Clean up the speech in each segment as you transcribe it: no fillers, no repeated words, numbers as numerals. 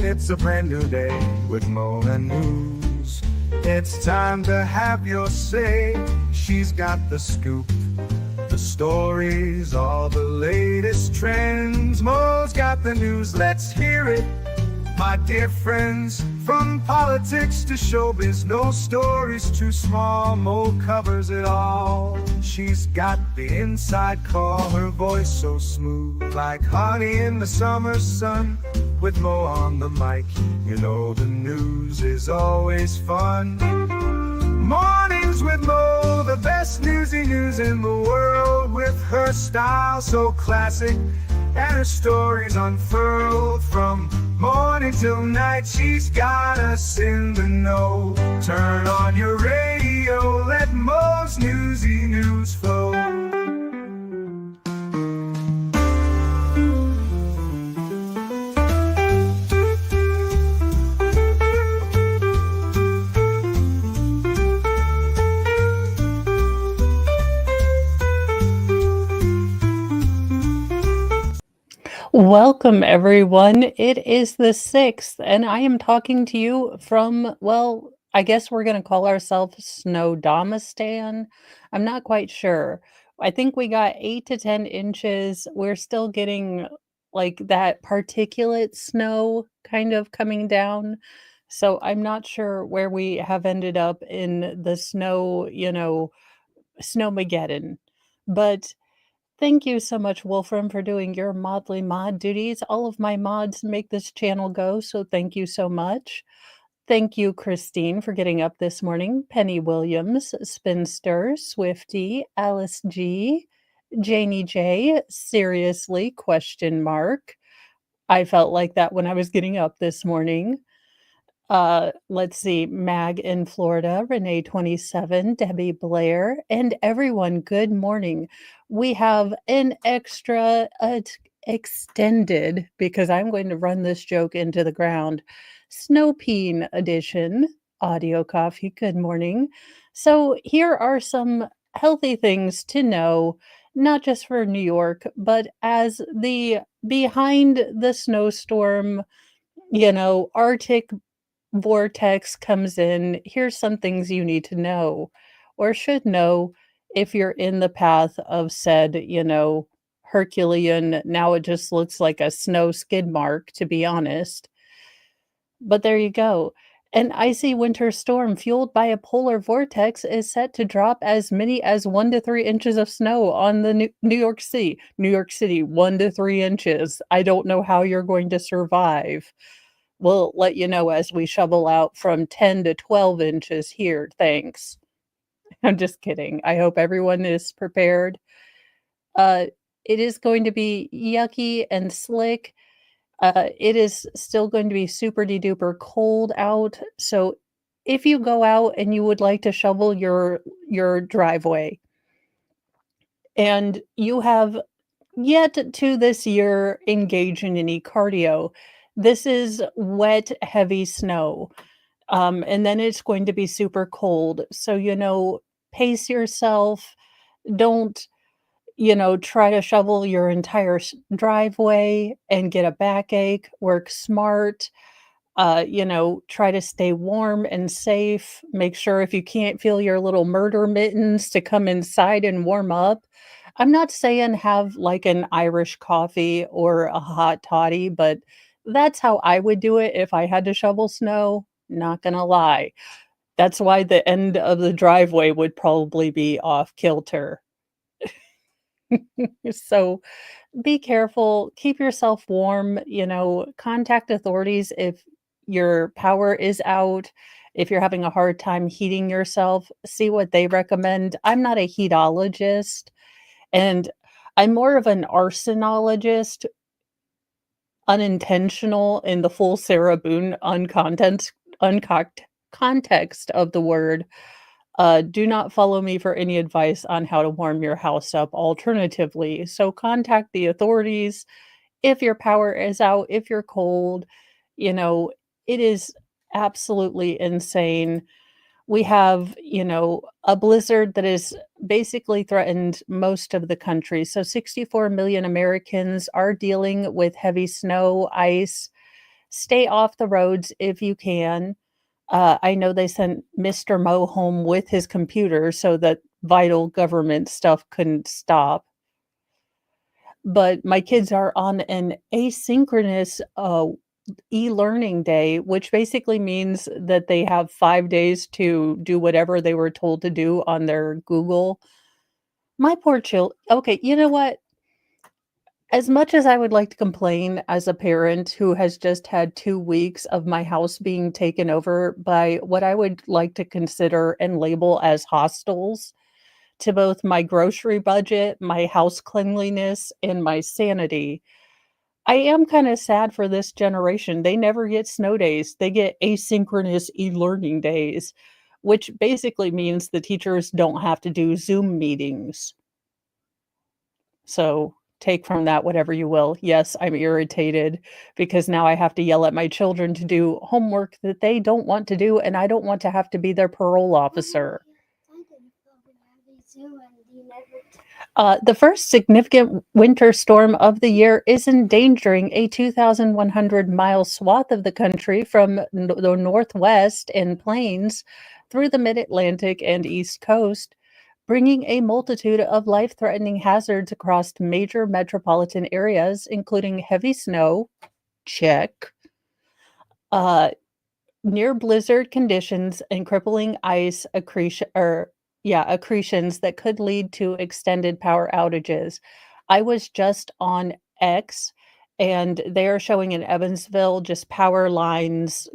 It's a brand new day with Mo and News. It's time to have your say. She's got the scoop, the stories, all the latest trends. Mo's got the news, let's hear it. My dear friends, from politics to showbiz, no story's too small. Mo covers it all. She's got the inside call, her voice so smooth, like honey in the summer sun. With Mo on the mic, you know the news is always fun. Mornings with Mo, the best newsy news in the world. With her style so classic and her stories unfurled, from morning till night, she's got us in the know. Turn on your radio, let Mo's newsy news flow. Welcome, everyone. It is the 6th, and I am talking to you from, well, I guess we're going to call ourselves Snowdomistan. I'm not quite sure. I think we got 8 to 10 inches. We're still getting like that particulate snow kind of coming down. So I'm not sure where we have ended up in the snow, Snowmageddon. But thank you so much, Wolfram, for doing your modly mod duties. All of my mods make this channel go, so thank you so much. Thank you, Christine, for getting up this morning. Penny Williams, Spinster, Swifty, Alice G, Janie J, seriously, question mark. I felt like that when I was getting up this morning. Let's see, Mag in Florida, Renee 27, Debbie Blair, and everyone, good morning. We have an extra extended, because I'm going to run this joke into the ground, Snow Peen edition, audio coffee, good morning. So here are some healthy things to know, not just for New York, but as the behind the snowstorm, Arctic vortex comes in. Here's some things you need to know or should know if you're in the path of said, Herculean. Now it just looks like a snow skid mark, to be honest. But there you go. An icy winter storm fueled by a polar vortex is set to drop as many as 1 to 3 inches of snow on the New York City. New York City, 1 to 3 inches. I don't know how you're going to survive. We'll let you know as we shovel out from 10 to 12 inches here. Thanks. I'm just kidding. I hope everyone is prepared. It is going to be yucky and slick. It is still going to be super duper cold out. So if you go out and you would like to shovel your driveway and you have yet to this year engage in any cardio, this is wet, heavy snow. And then it's going to be super cold. So, pace yourself. Don't, try to shovel your entire driveway and get a backache. Work smart. Try to stay warm and safe. Make sure if you can't feel your little murder mittens to come inside and warm up. I'm not saying have like an Irish coffee or a hot toddy, but that's how I would do it if I had to shovel snow, not gonna lie. That's why the end of the driveway would probably be off kilter. So be careful, keep yourself warm, contact authorities if your power is out, if you're having a hard time heating yourself, see what they recommend. I'm not a heatologist, and I'm more of an arsenologist, unintentional in the full Sarah Boone context of the word. Do not follow me for any advice on how to warm your house up alternatively. So contact the authorities if your power is out, if you're cold. It is absolutely insane. We have, a blizzard that is basically threatened most of the country. So 64 million Americans are dealing with heavy snow, ice, Stay off the roads if you can. I know they sent Mr. Mo home with his computer so that vital government stuff couldn't stop. But my kids are on an asynchronous, e-learning day, which basically means that they have 5 days to do whatever they were told to do on their Google. My poor chil Okay, you know what? As much as I would like to complain as a parent who has just had 2 weeks of my house being taken over by what I would like to consider and label as hostels to both my grocery budget, my house cleanliness, and my sanity, I am kinda sad for this generation. They never get snow days. They get asynchronous e-learning days, which basically means the teachers don't have to do Zoom meetings. So, take from that whatever you will. Yes, I'm irritated because now I have to yell at my children to do homework that they don't want to do, and I don't want to have to be their parole officer. The first significant winter storm of the year is endangering a 2,100-mile swath of the country from the Northwest and plains through the Mid-Atlantic and East Coast, bringing a multitude of life-threatening hazards across major metropolitan areas, including heavy snow, check, uh, near blizzard conditions and crippling ice accretions that could lead to extended power outages. I was just on X and they are showing in Evansville just power lines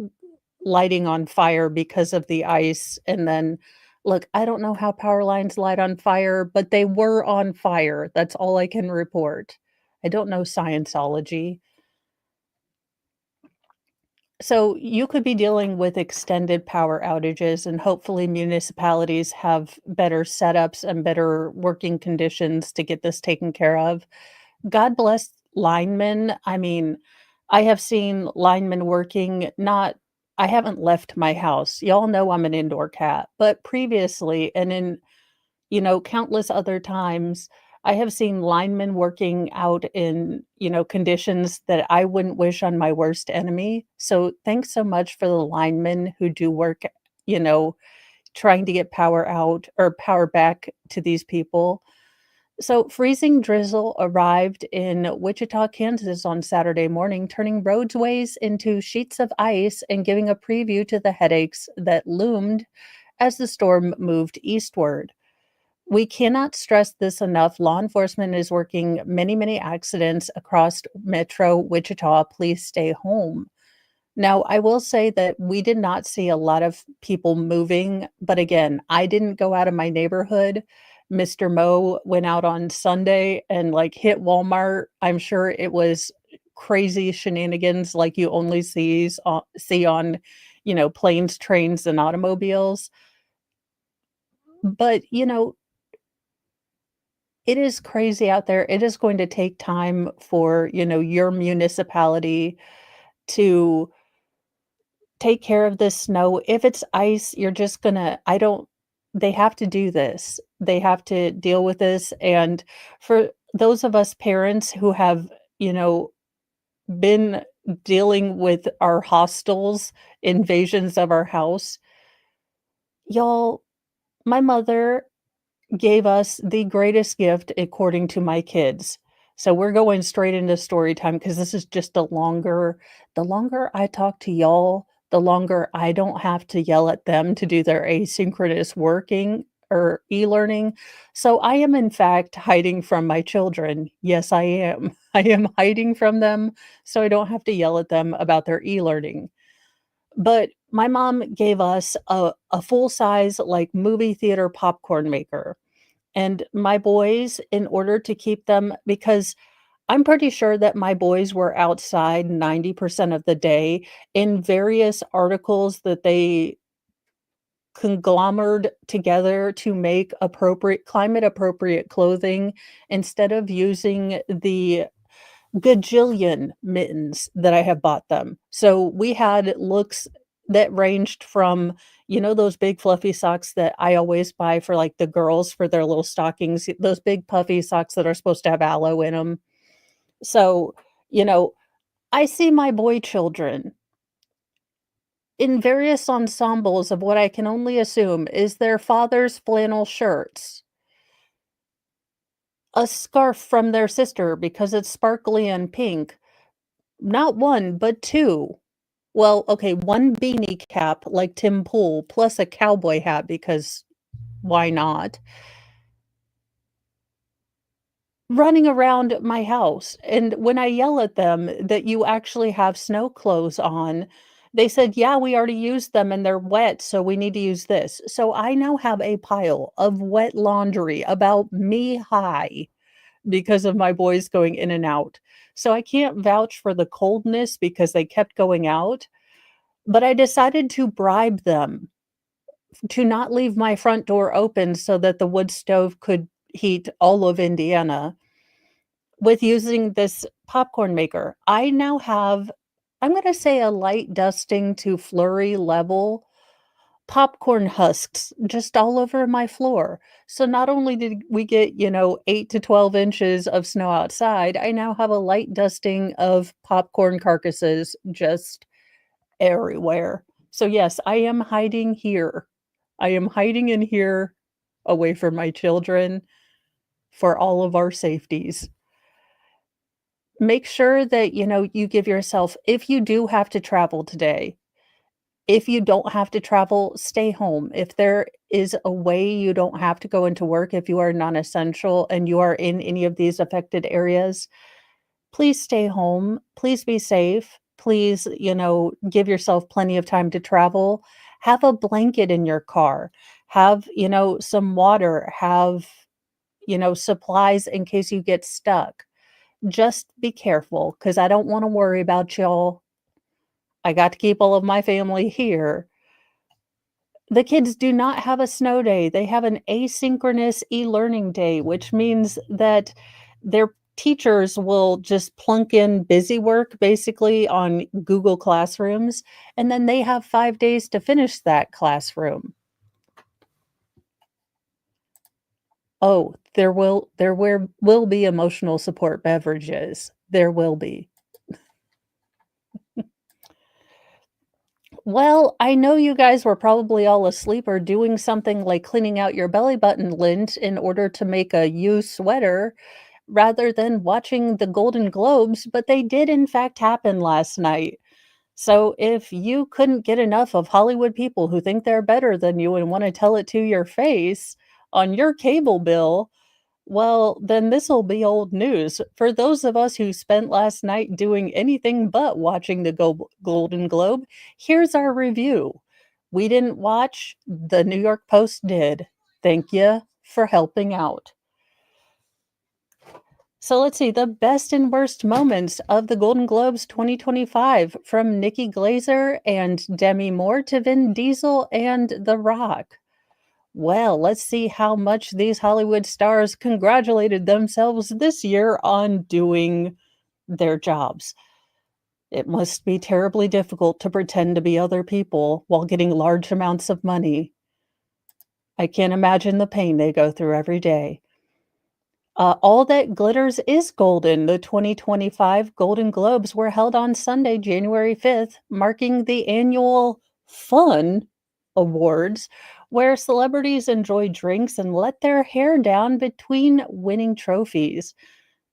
lighting on fire because of the ice. And then, look, I don't know how power lines light on fire, but they were on fire. That's all I can report. I don't know Scientology. So you could be dealing with extended power outages, and hopefully municipalities have better setups and better working conditions to get this taken care of. God bless linemen. I mean, I have seen linemen working not I haven't left my house. Y'all know I'm an indoor cat, but previously and in countless other times, I have seen linemen working out in, conditions that I wouldn't wish on my worst enemy. So thanks so much for the linemen who do work, you know, trying to get power out or power back to these people. So freezing drizzle arrived in Wichita, Kansas on Saturday morning, turning roadways into sheets of ice and giving a preview to the headaches that loomed as the storm moved eastward. We cannot stress this enough. Law enforcement is working many accidents across Metro Wichita. Please stay home. Now, I will say that we did not see a lot of people moving, but again, I didn't go out of my neighborhood. Mr. Mo went out on Sunday and like hit Walmart. I'm sure it was crazy shenanigans like you only see on, planes, trains, and automobiles. But, it is crazy out there. It is going to take time for, your municipality to take care of this snow. If it's ice, you're just gonna I don't they have to do this. They have to deal with this, and for those of us parents who have, been dealing with our hostels, invasions of our house, y'all, my mother gave us the greatest gift according to my kids. So we're going straight into story time because this is just the longer I talk to y'all, the longer I don't have to yell at them to do their asynchronous working or e-learning. So I am in fact hiding from my children. Yes, I am. I am hiding from them so I don't have to yell at them about their e-learning. But my mom gave us a full size like movie theater popcorn maker. And my boys, in order to keep them because I'm pretty sure that my boys were outside 90% of the day in various articles that they conglomerated together to make appropriate climate appropriate clothing instead of using the gajillion mittens that I have bought them. So we had looks that ranged from, those big fluffy socks that I always buy for like the girls for their little stockings, those big puffy socks that are supposed to have aloe in them. So, you know, I see my boy children in various ensembles of what I can only assume is their father's flannel shirts, a scarf from their sister because it's sparkly and pink, not 1, but 2. Well, okay, 1 beanie cap like Tim Pool, plus a cowboy hat because why not? Running around my house, and when I yell at them that you actually have snow clothes on, they said, "Yeah, we already used them and they're wet, so we need to use this." So I now have a pile of wet laundry about knee high because of my boys going in and out. So I can't vouch for the coldness because they kept going out, but I decided to bribe them to not leave my front door open so that the wood stove could heat all of Indiana with using this popcorn maker. I now have, I'm gonna say a light dusting to flurry level popcorn husks just all over my floor. So not only did we get, 8 to 12 inches of snow outside, I now have a light dusting of popcorn carcasses just everywhere. So yes, I am hiding here. I am hiding in here away from my children for all of our safeties. Make sure that, you give yourself, if you do have to travel today, if you don't have to travel, stay home. If there is a way you don't have to go into work, if you are non-essential and you are in any of these affected areas, please stay home. Please be safe. Please, give yourself plenty of time to travel. Have a blanket in your car. Have, some water. Have, supplies in case you get stuck. Just be careful because I don't wanna worry about y'all. I got to keep all of my family here. The kids do not have a snow day. They have an asynchronous e-learning day, which means that their teachers will just plunk in busy work basically on Google Classrooms, and then they have 5 days to finish that classroom. Oh, there will be emotional support beverages. There will be. Well, I know you guys were probably all asleep or doing something like cleaning out your belly button lint in order to make a you sweater rather than watching the Golden Globes, but they did in fact happen last night. So if you couldn't get enough of Hollywood people who think they're better than you and want to tell it to your face on your cable bill, well, then this'll be old news. For those of us who spent last night doing anything but watching the Golden Globe, here's our review. We didn't watch, the New York Post did. Thank you for helping out. So let's see, the best and worst moments of the Golden Globes 2025 from Nikki Glaser and Demi Moore to Vin Diesel and The Rock. Well, let's see how much these Hollywood stars congratulated themselves this year on doing their jobs. It must be terribly difficult to pretend to be other people while getting large amounts of money. I can't imagine the pain they go through every day. All That Glitters is Golden. The 2025 Golden Globes were held on Sunday, January 5th, marking the annual Fun Awards, where celebrities enjoy drinks and let their hair down between winning trophies.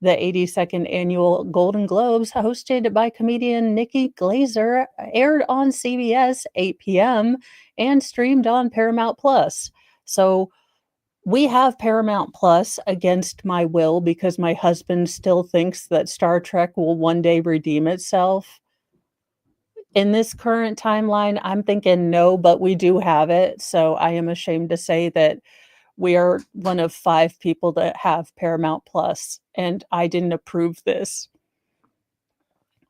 The 82nd annual Golden Globes, hosted by comedian Nikki Glaser, aired on CBS 8 p.m. and streamed on Paramount Plus. So we have Paramount Plus against my will because my husband still thinks that Star Trek will one day redeem itself. In this current timeline, I'm thinking no, but we do have it. So I am ashamed to say that we are one of 5 people that have Paramount Plus, and I didn't approve this.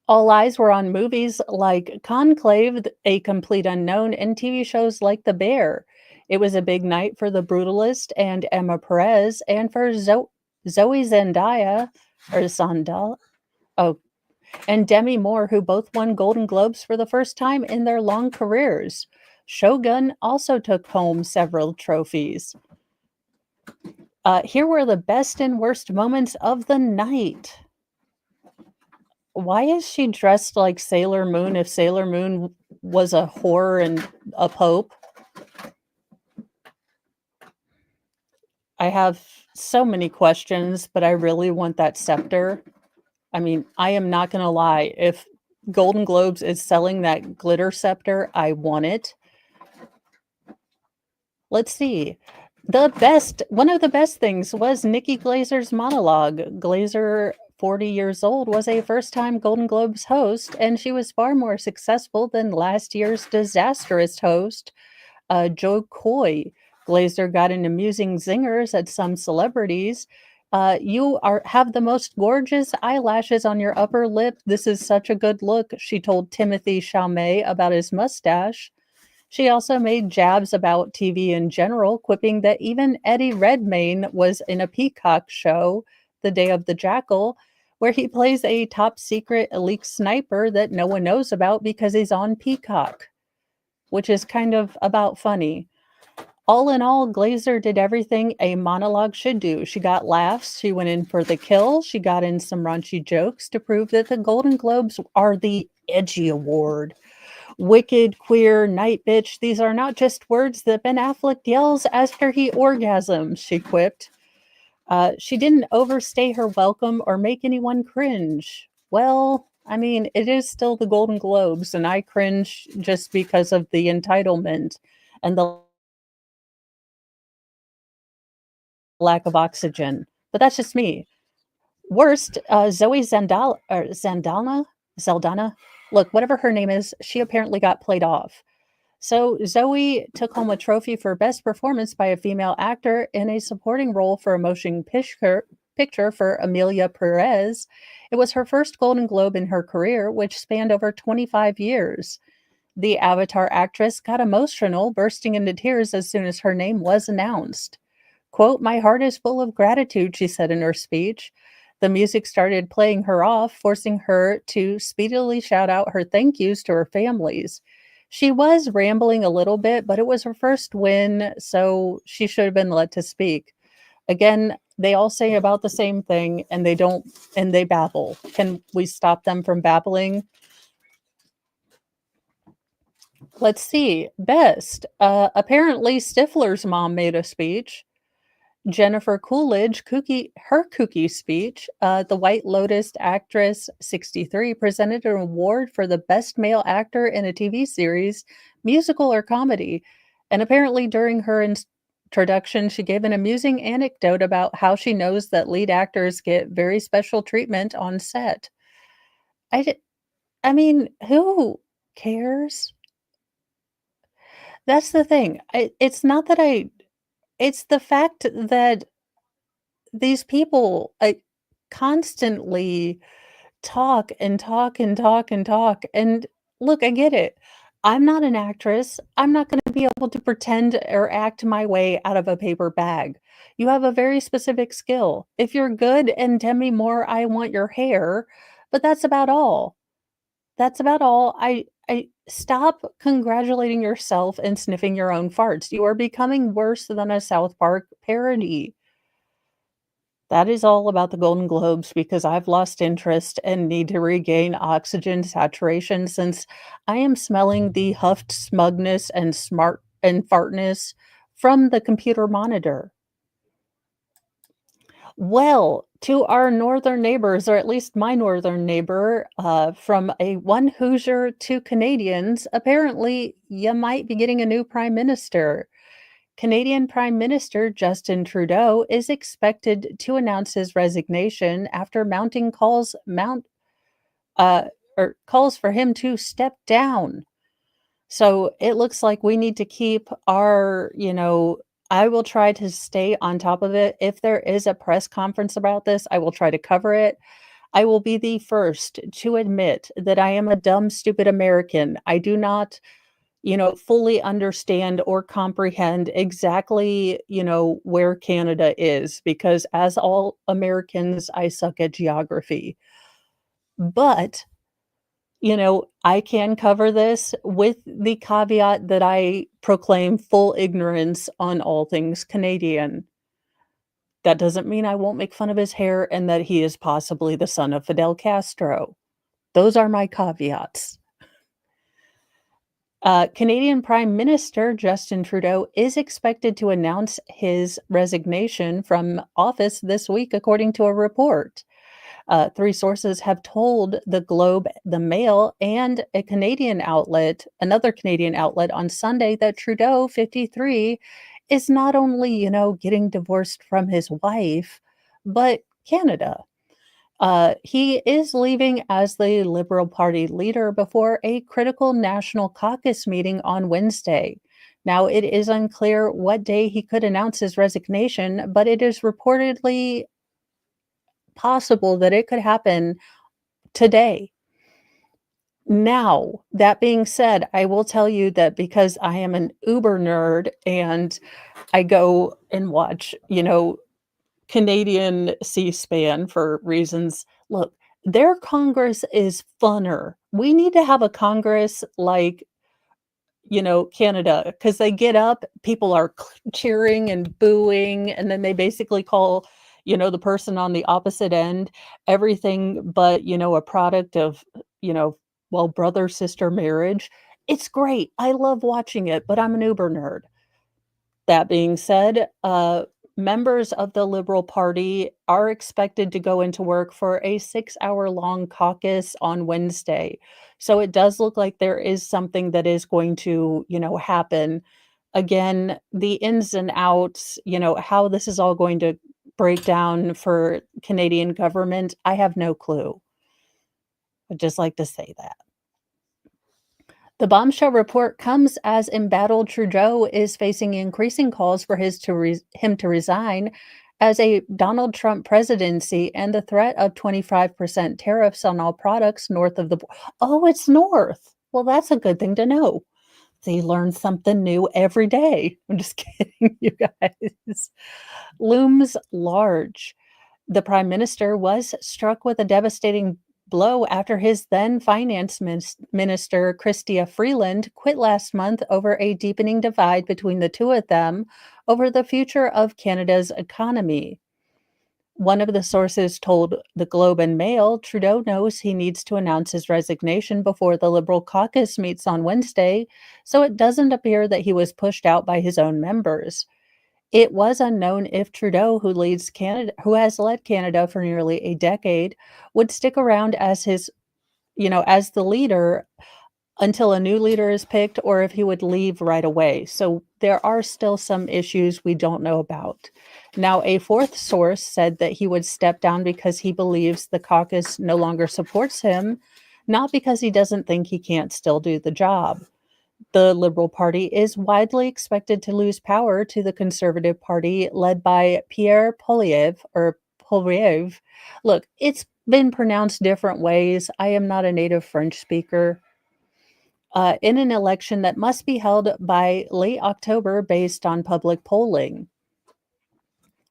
All eyes were on movies like Conclave, A Complete Unknown, and TV shows like The Bear. It was a big night for The Brutalist and Emma Perez, and for Zoe Zendaya, or Zandala, oh, and Demi Moore, who both won Golden Globes for the first time in their long careers. Shogun also took home several trophies. Here were the best and worst moments of the night. Why is she dressed like Sailor Moon if Sailor Moon was a whore and a pope? I have so many questions, but I really want that scepter. I mean, I am not gonna lie, if Golden Globes is selling that glitter scepter, I want it. Let's see. One of the best things was Nikki Glazer's monologue. Glazer, 40 years old, was a first-time Golden Globes host, and she was far more successful than last year's disastrous host, Joe Coy. Glazer got an amusing zingers at some celebrities. You are have the most gorgeous eyelashes on your upper lip. This is such a good look, she told Timothy Chalamet about his mustache. She also made jabs about TV in general, quipping that even Eddie Redmayne was in a Peacock show, The Day of the Jackal, where he plays a top secret elite sniper that no one knows about because he's on Peacock, which is kind of about funny. All in all, Glazer did everything a monologue should do. She got laughs, she went in for the kill, she got in some raunchy jokes to prove that the Golden Globes are the edgy award. Wicked, queer, night bitch, these are not just words that Ben Affleck yells after he orgasms, she quipped. She didn't overstay her welcome or make anyone cringe. Well, I mean, it is still the Golden Globes, and I cringe just because of the entitlement and the lack of oxygen. But that's just me. Worst, Zoe Zaldana. Look, whatever her name is, she apparently got played off. So Zoe took home a trophy for best performance by a female actor in a supporting role for a motion picture for Amelia Perez. It was her first Golden Globe in her career, which spanned over 25 years. The Avatar actress got emotional, bursting into tears as soon as her name was announced. Quote, "My heart is full of gratitude," she said in her speech. The music started playing her off, forcing her to speedily shout out her thank yous to her families. She was rambling a little bit, but it was her first win, so she should have been let to speak. Again, they all say about the same thing and they babble. Can we stop them from babbling? Let's see. Best. Apparently Stifler's mom made a speech. Jennifer Coolidge her kooky speech. The White Lotus actress, 63, presented an award for the best male actor in a TV series, musical or comedy. And apparently during her introduction, she gave an amusing anecdote about how she knows that lead actors get very special treatment on set. I di- I mean, who cares? That's the thing. It's not that it's the fact that these people, constantly talk and talk and talk and talk, and look, I get it. I'm not an actress. I'm not gonna be able to pretend or act my way out of a paper bag. You have a very specific skill. If you're good and Demi Moore, I want your hair, but that's about all. That's about all. I stop congratulating yourself and sniffing your own farts. You are becoming worse than a South Park parody. That is all about the Golden Globes because I've lost interest and need to regain oxygen saturation since I am smelling the huffed smugness and smart and fartness from the computer monitor. Well, to our northern neighbors, or at least my northern neighbor, from a one Hoosier to Canadians, apparently you might be getting a new prime minister. Canadian Prime Minister Justin Trudeau is expected to announce his resignation after mounting uh, calls for him to step down. So it looks like we need to keep I will try to stay on top of it. If there is a press conference about this, I will try to cover it. I will be the first to admit that I am a dumb, stupid American. I do not fully understand or comprehend exactly, where Canada is because as all Americans, I suck at geography. But, I can cover this with the caveat that I proclaim full ignorance on all things Canadian. That doesn't mean I won't make fun of his hair and that he is possibly the son of Fidel Castro. Those are my caveats. Canadian Prime Minister Justin Trudeau is expected to announce his resignation from office this week, according to a report. Three sources have told the Globe, the Mail, and another Canadian outlet on Sunday that Trudeau, 53, is not only, getting divorced from his wife, but Canada. He is leaving as the Liberal Party leader before a critical national caucus meeting on Wednesday. Now, it is unclear what day he could announce his resignation, but it is reportedly possible that it could happen today. Now, that being said, I will tell you that because I am an Uber nerd and I go and watch, Canadian C-SPAN for reasons. Look, their Congress is funner. We need to have a Congress like, Canada, because they get up, people are cheering and booing, and then they basically call, the person on the opposite end everything but, a product of, brother sister marriage. It's great. I love watching it, but I'm an Uber nerd. That being said, members of the Liberal Party are expected to go into work for a 6-hour-long caucus on Wednesday. So it does look like there is something that is going to, happen. Again, the ins and outs, how this is all going to break down for Canadian government, I have no clue. I'd just like to say that. The bombshell report comes as embattled Trudeau is facing increasing calls for him to resign as a Donald Trump presidency and the threat of 25% tariffs on all products north of the border. Oh, it's north. Well, that's a good thing to know. So you learn something new every day. I'm just kidding, you guys. Looms large. The prime minister was struck with a devastating blow after his then finance minister, Chrystia Freeland, quit last month over a deepening divide between the two of them over the future of Canada's economy. One of the sources told the Globe and Mail Trudeau knows he needs to announce his resignation before the Liberal caucus meets on Wednesday, so it doesn't appear that he was pushed out by his own members. It was unknown if Trudeau, who has led Canada for nearly a decade, would stick around as as the leader until a new leader is picked, or if he would leave right away. So there are still some issues we don't know about. Now, a fourth source said that he would step down because he believes the caucus no longer supports him, not because he doesn't think he can't still do the job. The Liberal Party is widely expected to lose power to the Conservative Party led by Pierre Poilievre. Look, it's been pronounced different ways. I am not a native French speaker. In an election that must be held by late October based on public polling.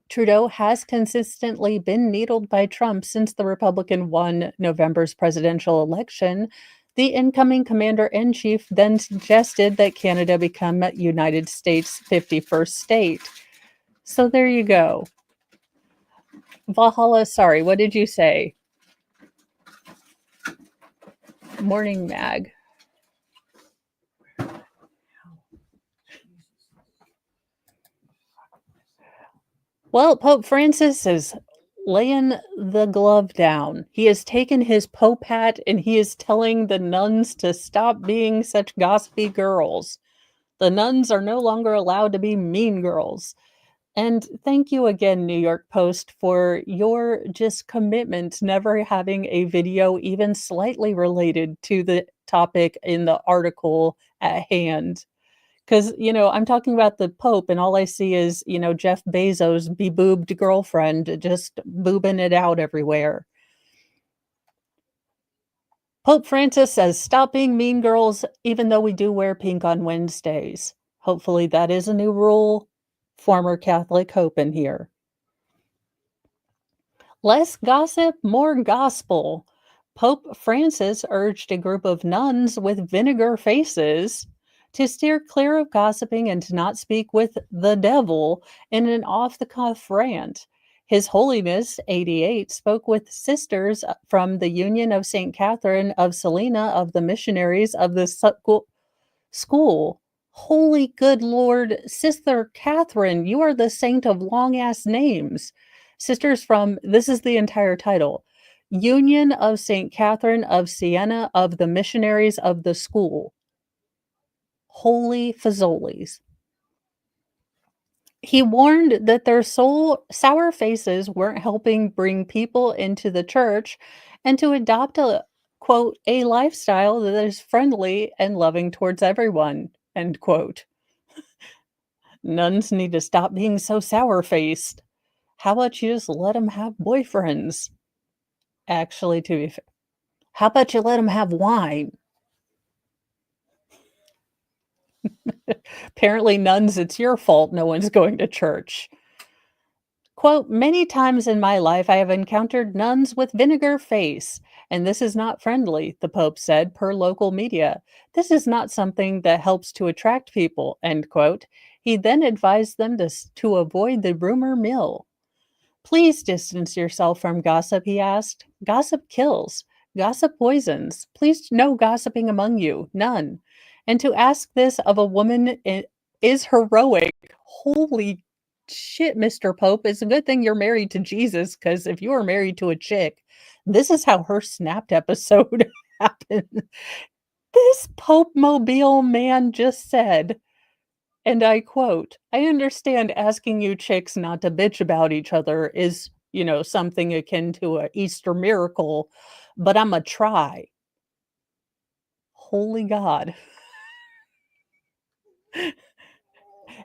Trudeau has consistently been needled by Trump since the Republican won November's presidential election. The incoming commander-in-chief then suggested that Canada become United States' 51st state. So there you go. Valhalla, sorry, what did you say? Morning Mag. Well, Pope Francis is laying the glove down. He has taken his Pope hat and he is telling the nuns to stop being such gossipy girls. The nuns are no longer allowed to be mean girls. And thank you again, New York Post, for your just commitment to never having a video even slightly related to the topic in the article at hand. Because, I'm talking about the Pope, and all I see is, Jeff Bezos' be-boobed girlfriend just boobing it out everywhere. Pope Francis says, stop being mean girls, even though we do wear pink on Wednesdays. Hopefully that is a new rule. Former Catholic hope in here. Less gossip, more gospel. Pope Francis urged a group of nuns with vinegar faces to steer clear of gossiping and to not speak with the devil in an off-the-cuff rant. His Holiness 88 spoke with sisters from the Union of St. Catherine of Salina of the missionaries of the school. Holy good Lord, Sister Catherine, you are the saint of long ass names. Sisters from, this is the entire title, Union of St. Catherine of Siena of the missionaries of the school. Holy fazolies. He warned that their sour faces weren't helping bring people into the church and to adopt a quote, a lifestyle that is friendly and loving towards everyone, end quote. Nuns need to stop being so sour faced. How about you just let them have boyfriends? Actually, to be fair, how about you let them have wine? Apparently, nuns, it's your fault no one's going to church. Quote, many times in my life I have encountered nuns with vinegar face, and this is not friendly, the Pope said per local media. This is not something that helps to attract people, end quote. He then advised them to avoid the rumor mill. Please distance yourself from gossip, he asked. Gossip kills. Gossip poisons. Please no gossiping among you. None. And to ask this of a woman is heroic. Holy shit, Mr. Pope. It's a good thing you're married to Jesus, because if you were married to a chick, this is how her snapped episode happened. This Pope Mobile man just said, and I quote, I understand asking you chicks not to bitch about each other is, something akin to a Easter miracle, but I'm a try. Holy God.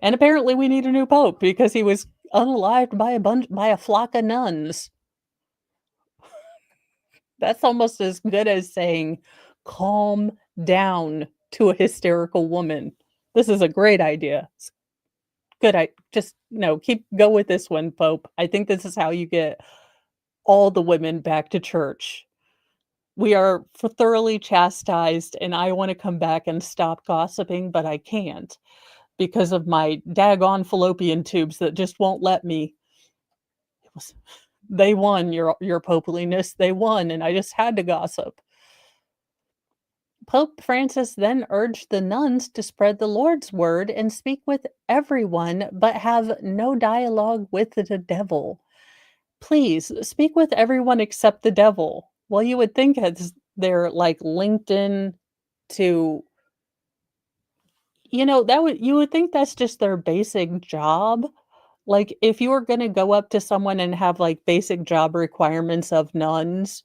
And apparently we need a new pope because he was unalived by a flock of nuns. That's almost as good as saying, calm down to a hysterical woman. This is a great idea. It's good. I just no, go with this one, Pope. I think this is how you get all the women back to church. We are thoroughly chastised, and I want to come back and stop gossiping, but I can't because of my daggone fallopian tubes that just won't let me. They won, your popeliness. They won, and I just had to gossip. Pope Francis then urged the nuns to spread the Lord's word and speak with everyone, but have no dialogue with the devil. Please speak with everyone except the devil. Well, you would think as they're like LinkedIn to, you would think that's just their basic job. Like if you were going to go up to someone and have like basic job requirements of nuns,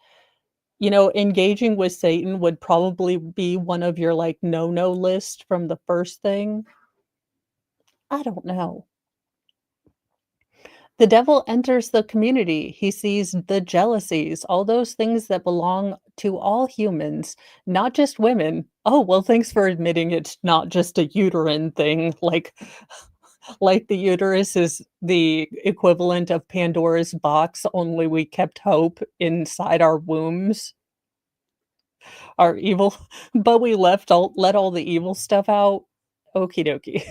engaging with Satan would probably be one of your like no list from the first thing. I don't know. The devil enters the community. He sees the jealousies, all those things that belong to all humans, not just women. Oh, well, thanks for admitting it's not just a uterine thing. Like the uterus is the equivalent of Pandora's box, only we kept hope inside our wombs. Our evil, but we let all the evil stuff out. Okie dokie.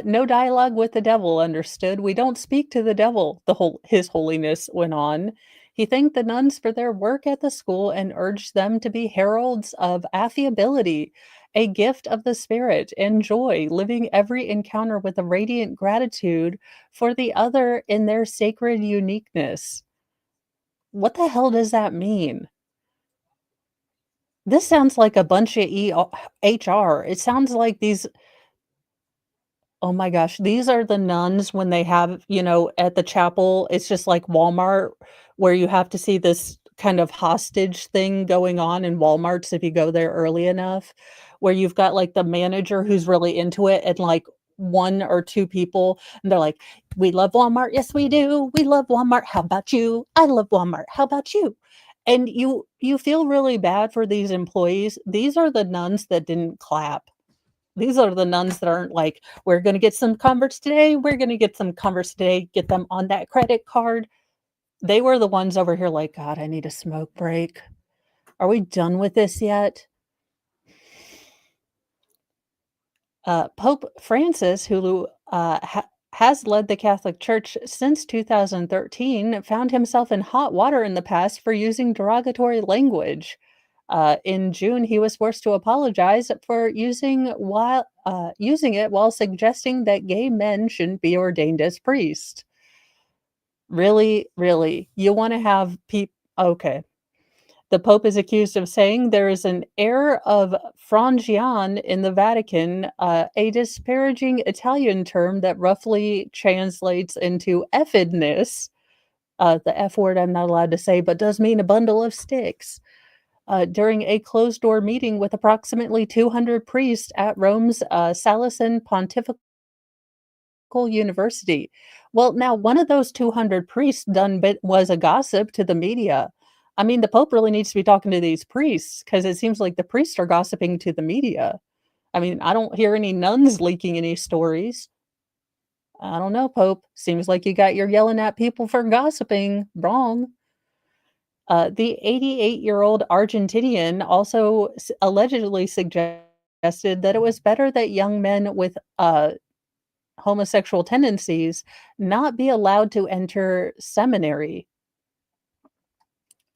No dialogue with the devil, understood. We don't speak to the devil, His Holiness went on. He thanked the nuns for their work at the school and urged them to be heralds of affability, a gift of the spirit, and joy, living every encounter with a radiant gratitude for the other in their sacred uniqueness. What the hell does that mean? This sounds like a bunch of HR. It sounds like these. Oh my gosh, these are the nuns when they have, at the chapel, it's just like Walmart where you have to see this kind of hostage thing going on in Walmarts if you go there early enough, where you've got like the manager who's really into it and like one or two people, and they're like, "We love Walmart. Yes, we do. We love Walmart. How about you? I love Walmart. How about you?" And you feel really bad for these employees. These are the nuns that didn't clap. These are the nuns that aren't like, we're going to get some converts today. We're going to get some converts today. Get them on that credit card. They were the ones over here like, God, I need a smoke break. Are we done with this yet? Pope Francis, who has led the Catholic Church since 2013, found himself in hot water in the past for using derogatory language. In June, he was forced to apologize for using it while suggesting that gay men shouldn't be ordained as priests. Really, really, you want to have people? Okay. The Pope is accused of saying there is an air of frangian in the Vatican, a disparaging Italian term that roughly translates into effidness. The F word I'm not allowed to say, but does mean a bundle of sticks. During a closed door meeting with approximately 200 priests at Rome's Salesian Pontifical University. Well, now one of those 200 priests done bit was a gossip to the media. I mean, the Pope really needs to be talking to these priests because it seems like the priests are gossiping to the media. I mean, I don't hear any nuns leaking any stories. I don't know, Pope. Seems like you got your yelling at people for gossiping wrong. The 88-year-old Argentinian also allegedly suggested that it was better that young men with homosexual tendencies not be allowed to enter seminary.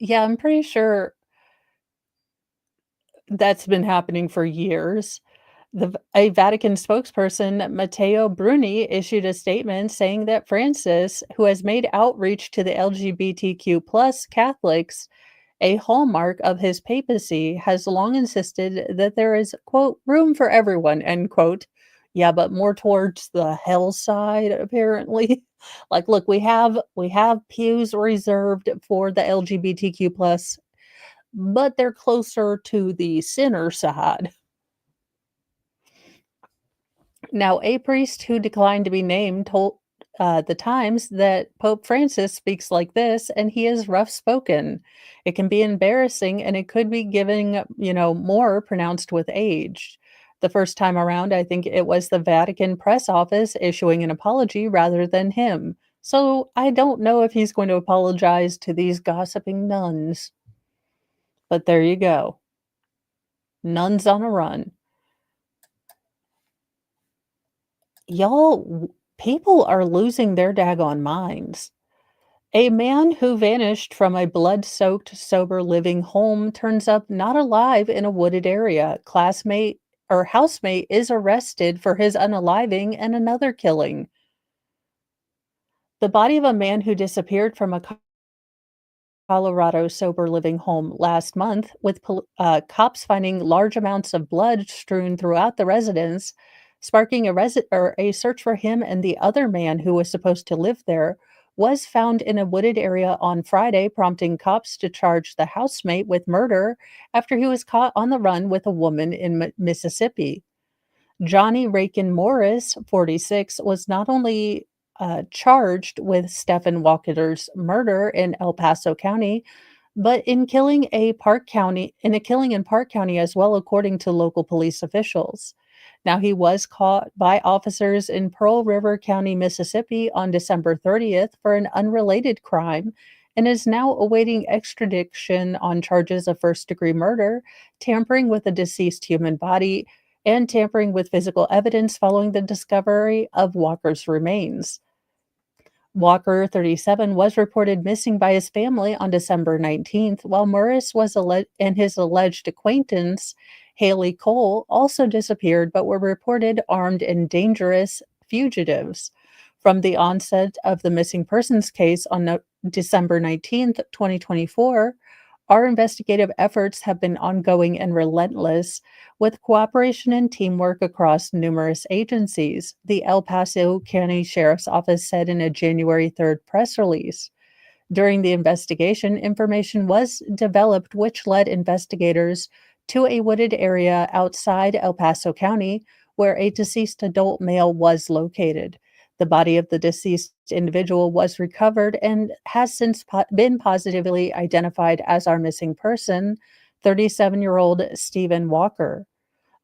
Yeah, I'm pretty sure that's been happening for years. A Vatican spokesperson, Matteo Bruni, issued a statement saying that Francis, who has made outreach to the LGBTQ plus Catholics a hallmark of his papacy, has long insisted that there is, quote, room for everyone, end quote. Yeah, but more towards the hell side, apparently. Like, look, we have pews reserved for the LGBTQ plus, but they're closer to the sinner side. Now, a priest who declined to be named told the Times that Pope Francis speaks like this and he is rough spoken. It can be embarrassing and it could be giving, more pronounced with age. The first time around, I think it was the Vatican press office issuing an apology rather than him. So I don't know if he's going to apologize to these gossiping nuns. But there you go. Nuns on a run. People are losing their daggone minds. A man who vanished from a blood-soaked, sober living home turns up not alive in a wooded area. Classmate or housemate is arrested for his unaliving and another killing. The body of a man who disappeared from a Colorado sober living home last month, with cops finding large amounts of blood strewn throughout the residence, sparking a search for him and the other man who was supposed to live there, was found in a wooded area on Friday, prompting cops to charge the housemate with murder after he was caught on the run with a woman in Mississippi. Johnny Rakin Morris, 46, was not only charged with Stephen Walker's murder in El Paso County, but in a killing in Park County as well, according to local police officials. Now, he was caught by officers in Pearl River County, Mississippi on December 30th for an unrelated crime and is now awaiting extradition on charges of first-degree murder, tampering with a deceased human body, and tampering with physical evidence following the discovery of Walker's remains. Walker, 37, was reported missing by his family on December 19th, while Morris and his alleged acquaintance, Haley Cole, also disappeared but were reported armed and dangerous fugitives. From the onset of the missing persons case on December 19th, 2024, our investigative efforts have been ongoing and relentless, with cooperation and teamwork across numerous agencies, the El Paso County Sheriff's Office said in a January 3rd press release. During the investigation, information was developed which led investigators to a wooded area outside El Paso County where a deceased adult male was located. The body of the deceased individual was recovered and has since been positively identified as our missing person, 37-year-old Stephen Walker.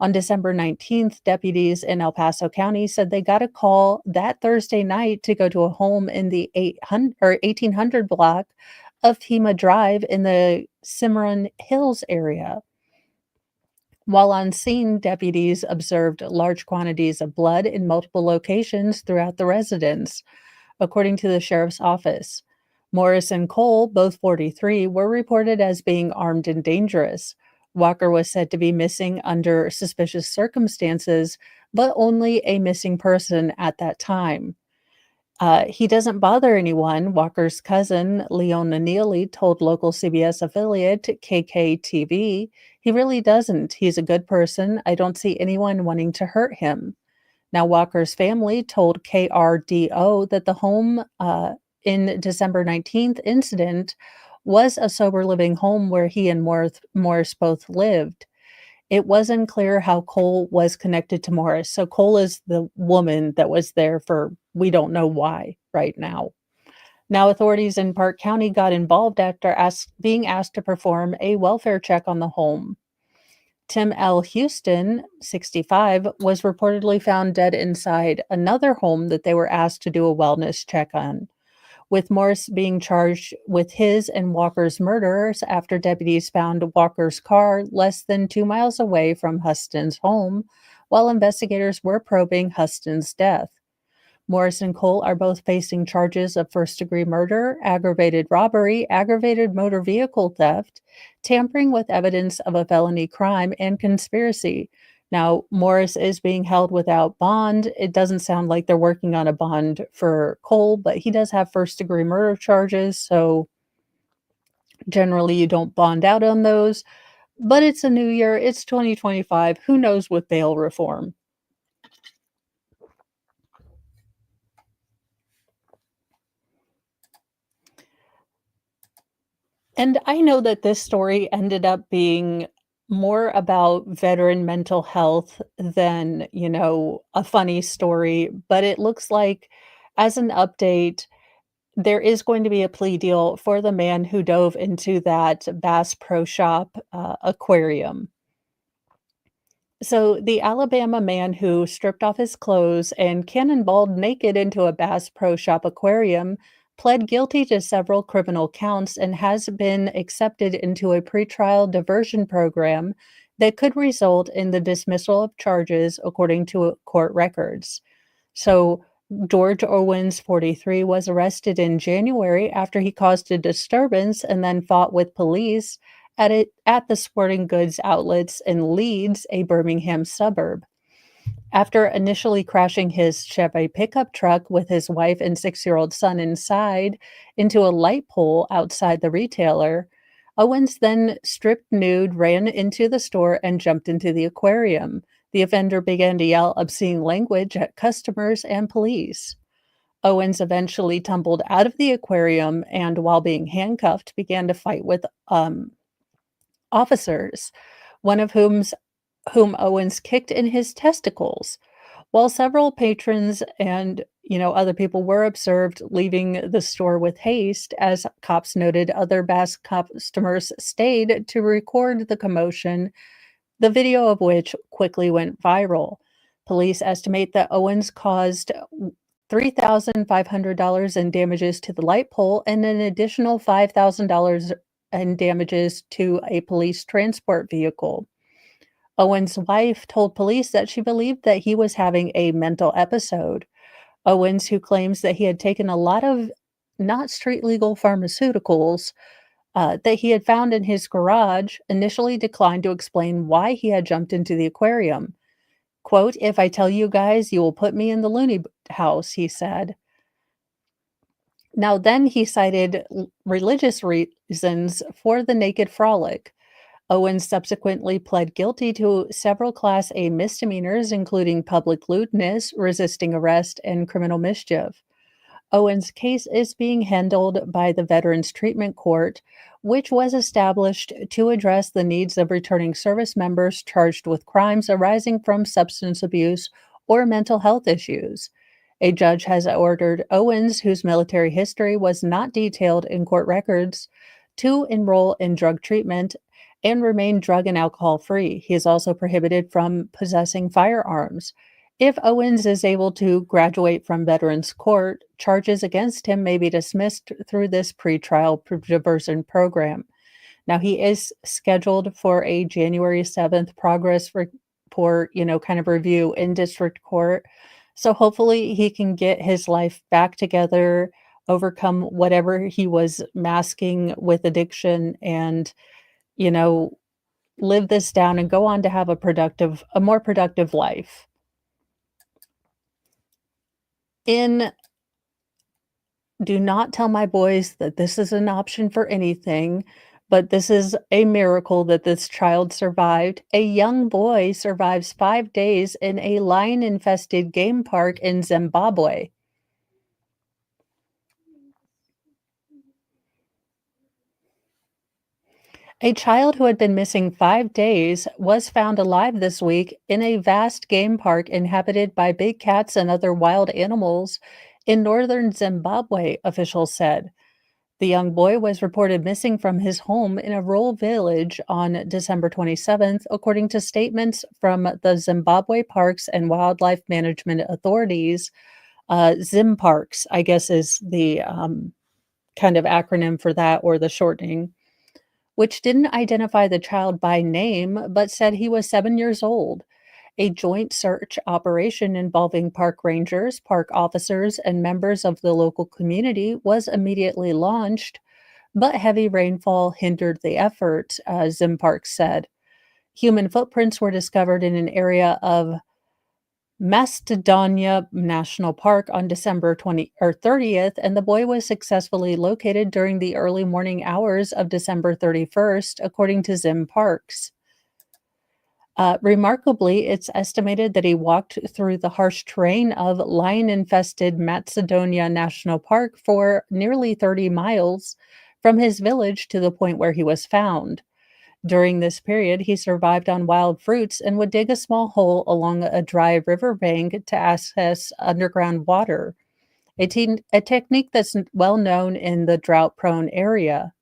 On December 19th, deputies in El Paso County said they got a call that Thursday night to go to a home in the 1800 block of Pima Drive in the Cimarron Hills area. While on scene, deputies observed large quantities of blood in multiple locations throughout the residence, according to the sheriff's office. Morris and Cole, both 43, were reported as being armed and dangerous. Walker was said to be missing under suspicious circumstances, but only a missing person at that time. He doesn't bother anyone, Walker's cousin, Leona Neely, told local CBS affiliate KKTV. He really doesn't. He's a good person. I don't see anyone wanting to hurt him. Now, Walker's family told KRDO that the home in December 19th incident was a sober living home where he and Morris both lived. It wasn't clear how Cole was connected to Morris. So Cole is the woman that was there for we don't know why right now. Now, authorities in Park County got involved after being asked to perform a welfare check on the home. Tim L. Houston, 65, was reportedly found dead inside another home that they were asked to do a wellness check on, with Morris being charged with his and Walker's murders after deputies found Walker's car less than 2 miles away from Huston's home while investigators were probing Huston's death. Morris and Cole are both facing charges of first-degree murder, aggravated robbery, aggravated motor vehicle theft, tampering with evidence of a felony crime, and conspiracy. Now, Morris is being held without bond. It doesn't sound like they're working on a bond for Cole, but he does have first-degree murder charges, so generally you don't bond out on those. But it's a new year. It's 2025. Who knows with bail reform? And I know that this story ended up being more about veteran mental health than, a funny story, but it looks like, as an update, there is going to be a plea deal for the man who dove into that Bass Pro Shop aquarium. So, the Alabama man who stripped off his clothes and cannonballed naked into a Bass Pro Shop aquarium pled guilty to several criminal counts and has been accepted into a pretrial diversion program that could result in the dismissal of charges, according to court records. So, George Owens, 43, was arrested in January after he caused a disturbance and then fought with police at the sporting goods outlets in Leeds, a Birmingham suburb. After initially crashing his Chevy pickup truck with his wife and 6-year-old son inside into a light pole outside the retailer, Owens then stripped nude, ran into the store, and jumped into the aquarium. The offender began to yell obscene language at customers and police. Owens eventually tumbled out of the aquarium and, while being handcuffed, began to fight with officers, one of whom Owens kicked in his testicles. While several patrons and other people were observed leaving the store with haste, as cops noted, other Bass customers stayed to record the commotion, the video of which quickly went viral. Police estimate that Owens caused $3,500 in damages to the light pole and an additional $5,000 in damages to a police transport vehicle. Owens' wife told police that she believed that he was having a mental episode. Owens, who claims that he had taken a lot of not street legal pharmaceuticals that he had found in his garage, initially declined to explain why he had jumped into the aquarium. Quote, "If I tell you guys, you will put me in the loony house," he said. Now, then he cited religious reasons for the naked frolic. Owens subsequently pled guilty to several Class A misdemeanors, including public lewdness, resisting arrest, and criminal mischief. Owens' case is being handled by the Veterans Treatment Court, which was established to address the needs of returning service members charged with crimes arising from substance abuse or mental health issues. A judge has ordered Owens, whose military history was not detailed in court records, to enroll in drug treatment and remain drug and alcohol free. He is also prohibited from possessing firearms. If Owens is able to graduate from Veterans Court, charges against him may be dismissed through this pretrial diversion program. Now he is scheduled for a January 7th progress report, kind of review in district court. So hopefully he can get his life back together, overcome whatever he was masking with addiction, and, you know, live this down and go on to have a more productive life. In Do not tell my boys that this is an option for anything, but this is a miracle that this child survived. A young boy survives 5 days in a lion-infested game park in Zimbabwe. A child who had been missing 5 days was found alive this week in a vast game park inhabited by big cats and other wild animals in northern Zimbabwe, officials said. The young boy was reported missing from his home in a rural village on December 27th, according to statements from the Zimbabwe Parks and Wildlife Management Authorities. ZimParks, I guess, is the kind of acronym for that, or the shortening, which didn't identify the child by name but said he was 7 years old. A joint search operation involving park rangers, park officers, and members of the local community was immediately launched, but heavy rainfall hindered the effort, Zimpark said. Human footprints were discovered in an area of Macedonia National Park on December 30th, and the boy was successfully located during the early morning hours of December 31st, according to Zim Parks. Remarkably, it's estimated that he walked through the harsh terrain of lion-infested Macedonia National Park for nearly 30 miles from his village to the point where he was found. During this period, he survived on wild fruits and would dig a small hole along a dry riverbank to access underground water, a technique that's well known in the drought-prone area.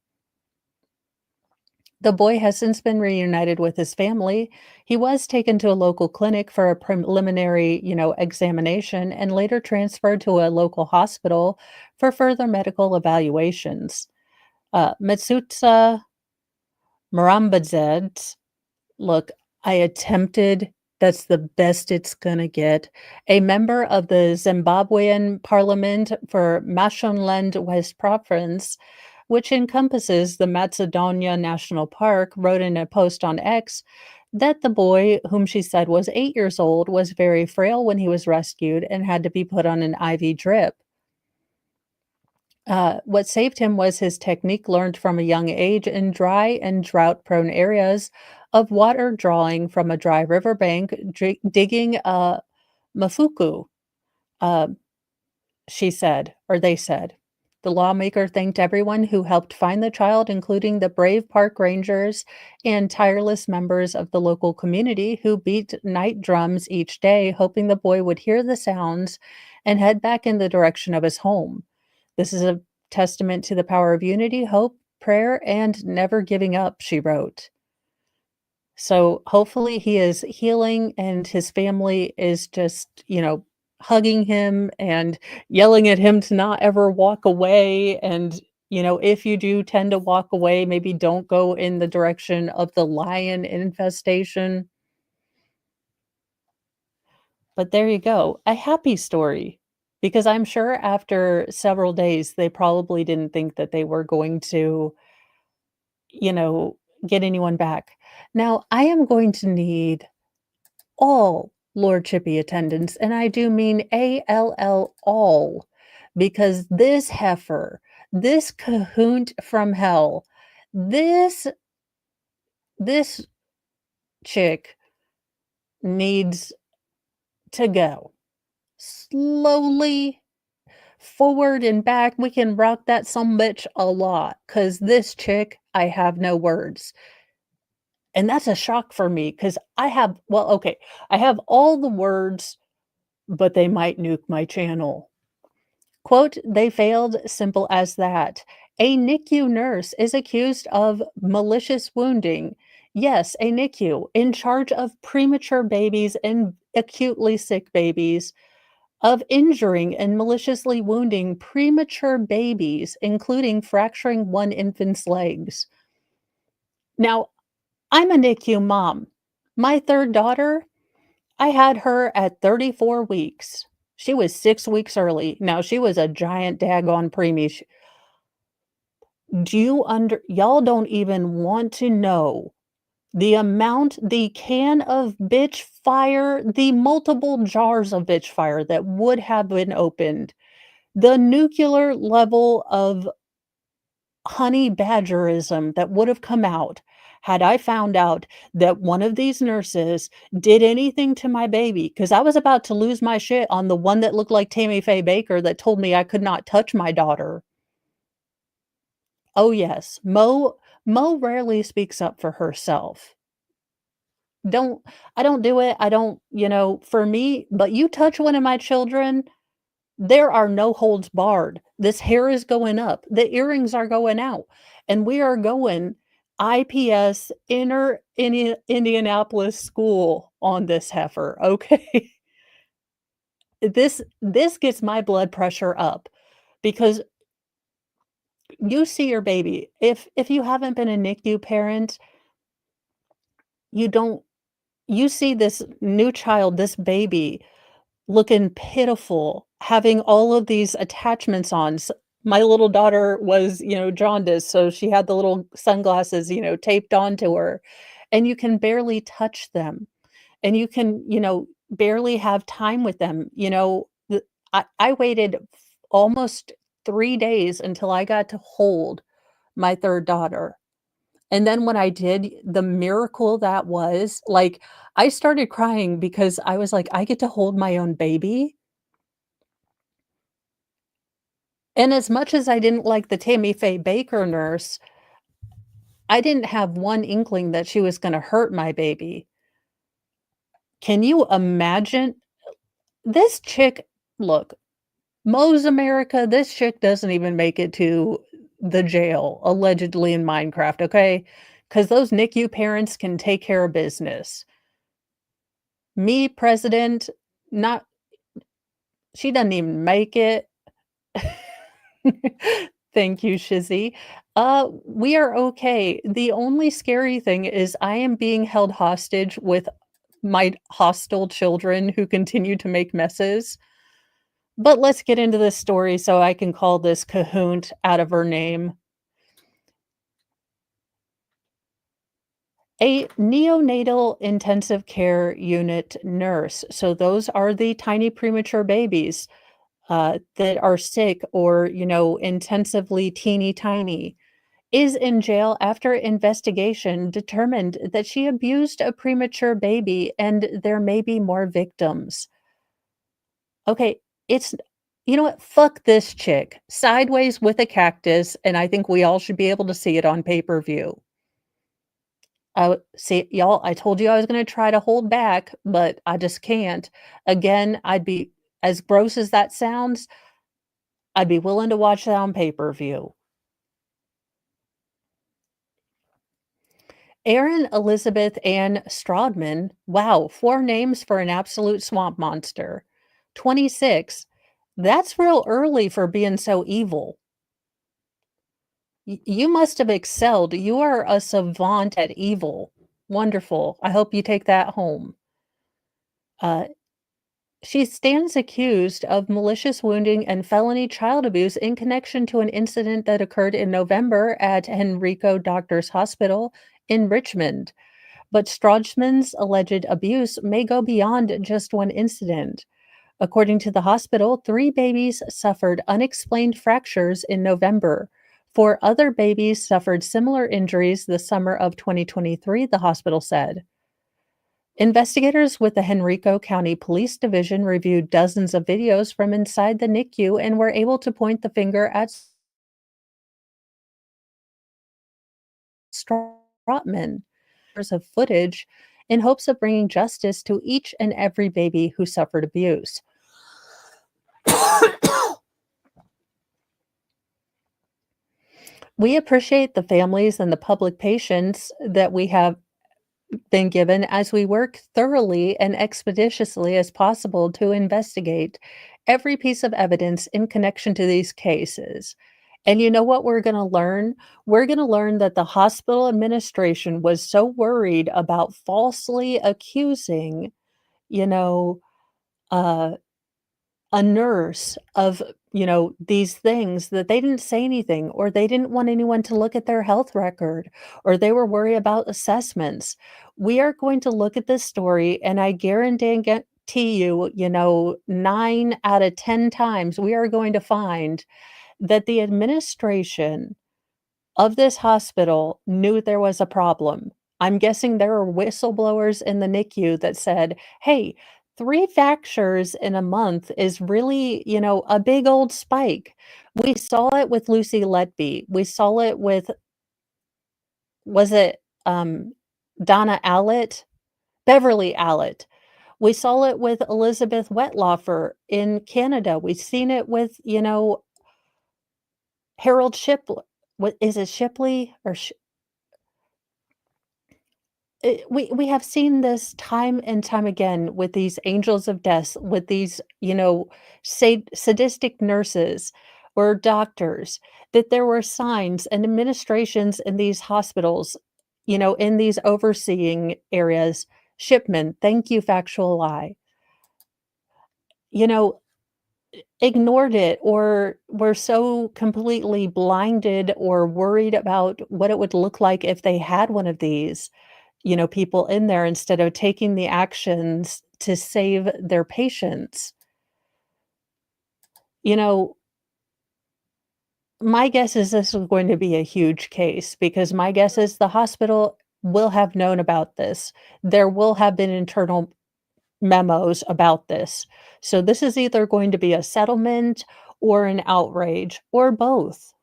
The boy has since been reunited with his family. He was taken to a local clinic for a preliminary, examination and later transferred to a local hospital for further medical evaluations. Metsutsa Murambadzed, look, I attempted. That's the best it's gonna get. A member of the Zimbabwean parliament for Mashonaland West Province, which encompasses the Macedonia National Park, wrote in a post on X that the boy, whom she said was 8 years old, was very frail when he was rescued and had to be put on an IV drip. What saved him was his technique learned from a young age in dry and drought-prone areas of water drawing from a dry riverbank, digging a mafuku, uh, she said, or they said. The lawmaker thanked everyone who helped find the child, including the brave park rangers and tireless members of the local community who beat night drums each day, hoping the boy would hear the sounds and head back in the direction of his home. This is a testament to the power of unity, hope, prayer, and never giving up, she wrote. So hopefully he is healing and his family is just, hugging him and yelling at him to not ever walk away. And, if you do tend to walk away, maybe don't go in the direction of the lion infestation. But there you go, a happy story, because I'm sure after several days, they probably didn't think that they were going to, you know, get anyone back. Now, I am going to need all Lord Chippy attendants, and I do mean ALL all, because this heifer, this cahoot from hell, this this chick needs to go. Slowly forward and back, we can rock that sumbitch a lot, cause this chick, I have no words. And that's a shock for me, cause okay, I have all the words, but they might nuke my channel. Quote, "They failed, simple as that. A NICU nurse is accused of malicious wounding." Yes, a NICU, in charge of premature babies and acutely sick babies, of injuring and maliciously wounding premature babies, including fracturing one infant's legs. Now, I'm a NICU mom. My 3rd daughter, I had her at 34 weeks. She was 6 weeks early. Now, she was a giant daggone preemie. Do you y'all don't even want to know the amount, the can of bitch fire, the multiple jars of bitch fire that would have been opened, the nuclear level of honey badgerism that would have come out had I found out that one of these nurses did anything to my baby, because I was about to lose my shit on the one that looked like Tammy Faye Baker that told me I could not touch my daughter. Oh, yes. Mo rarely speaks up for herself. Don't I don't do it. I don't, for me, but you touch one of my children, there are no holds barred. This hair is going up, the earrings are going out, and we are going IPS Indianapolis school on this heifer, okay? This gets my blood pressure up because you see your baby. If you haven't been a NICU parent, you don't you see this new child, this baby looking pitiful, having all of these attachments on. My little daughter was, jaundiced, so she had the little sunglasses, taped onto her, and you can barely touch them, and you can, barely have time with them. I waited almost 3 days until I got to hold my 3rd daughter. And then when I did, the miracle that was, like, I started crying because I was like, "I get to hold my own baby." And as much as I didn't like the Tammy Faye Baker nurse, I didn't have one inkling that she was gonna hurt my baby. Can you imagine? This chick look, Mo's America, this chick doesn't even make it to the jail, allegedly in Minecraft, okay? Because those NICU parents can take care of business. Me, president, not she doesn't even make it. Thank you, Shizzy. We are okay. The only scary thing is I am being held hostage with my hostile children who continue to make messes. But let's get into this story so I can call this cahoot out of her name. A neonatal intensive care unit nurse. So those are the tiny premature babies that are sick or, intensively teeny tiny, is in jail after investigation determined that she abused a premature baby and there may be more victims. Okay, it's you know what? Fuck this chick. Sideways with a cactus, and I think we all should be able to see it on pay-per-view. See, y'all, I told you I was gonna try to hold back, but I just can't. Again, I'd be as gross as that sounds, I'd be willing to watch that on pay-per-view. Erin Elizabeth Ann Strodman, wow, 4 names for an absolute swamp monster. 26, that's real early for being so evil. You must have excelled. You are a savant at evil. Wonderful. I hope you take that home. Uh, she stands accused of malicious wounding and felony child abuse in connection to an incident that occurred in November at Henrico Doctors Hospital in Richmond. But Strachman's alleged abuse may go beyond just one incident. According to the hospital, 3 babies suffered unexplained fractures in November. 4 other babies suffered similar injuries the summer of 2023, the hospital said. Investigators with the Henrico County Police Division reviewed dozens of videos from inside the NICU and were able to point the finger at Strotman of footage in hopes of bringing justice to each and every baby who suffered abuse. We appreciate the families and the public patience that we have been given as we work thoroughly and expeditiously as possible to investigate every piece of evidence in connection to these cases. And you know what we're gonna learn? We're gonna learn that the hospital administration was so worried about falsely accusing, you know, uh, a nurse of, these things that they didn't say anything, or they didn't want anyone to look at their health record, or they were worried about assessments. We are going to look at this story, and I guarantee you, 9 out of 10 times, we are going to find that the administration of this hospital knew there was a problem. I'm guessing there were whistleblowers in the NICU that said, "Hey, 3 fractures in a month is really, a big old spike." We saw it with Lucy Letby. We saw it with was it, Donna Allett? Beverly Allett. We saw it with Elizabeth Wetlaufer in Canada. We've seen it with, Harold Shipley. What is it, Shipley or we have seen this time and time again with these angels of death, with these, sadistic nurses or doctors, that there were signs and administrations in these hospitals, in these overseeing areas. Shipman, thank you, factual lie. You know, ignored it or were so completely blinded or worried about what it would look like if they had one of these, people in there instead of taking the actions to save their patients. You know, my guess is this is going to be a huge case because my guess is the hospital will have known about this. There will have been internal memos about this. So this is either going to be a settlement or an outrage or both.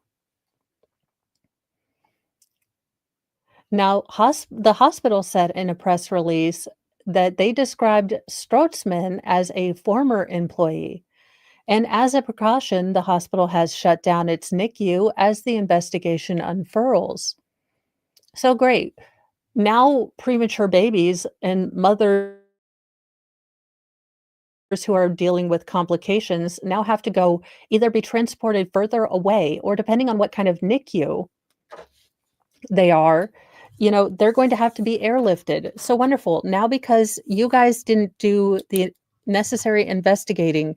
Now, the hospital said in a press release that they described Strotzman as a former employee. And as a precaution, the hospital has shut down its NICU as the investigation unfurls. So great. Now, premature babies and mothers who are dealing with complications now have to go either be transported further away or, depending on what kind of NICU they are, they're going to have to be airlifted. So wonderful. Now, because you guys didn't do the necessary investigating,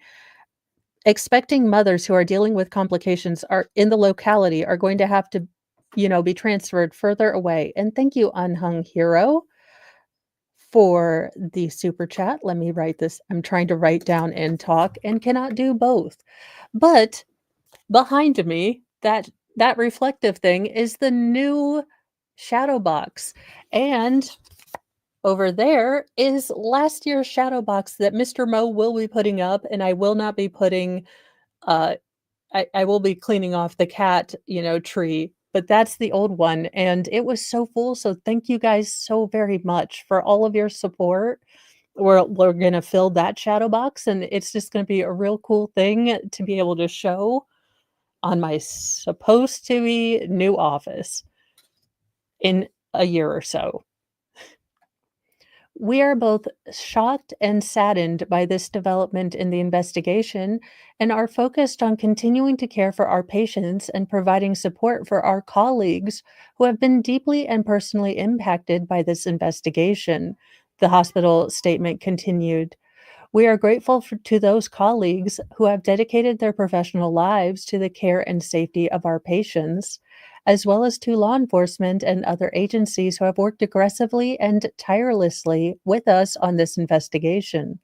expecting mothers who are dealing with complications are in the locality are going to have to, be transferred further away. And thank you, Unhung Hero, for the super chat. Let me write this. I'm trying to write down and talk and cannot do both. But behind me, that reflective thing is the new shadow box. And over there is last year's shadow box that Mr. Mo will be putting up, and I will not be putting I will be cleaning off the cat, tree, but that's the old one, and it was so full, so thank you guys so very much for all of your support. We're gonna fill that shadow box, and it's just gonna be a real cool thing to be able to show on my supposed to be new office in a year or so. We are both shocked and saddened by this development in the investigation and are focused on continuing to care for our patients and providing support for our colleagues who have been deeply and personally impacted by this investigation. The hospital statement continued. We are grateful to those colleagues who have dedicated their professional lives to the care and safety of our patients, as well as to law enforcement and other agencies who have worked aggressively and tirelessly with us on this investigation.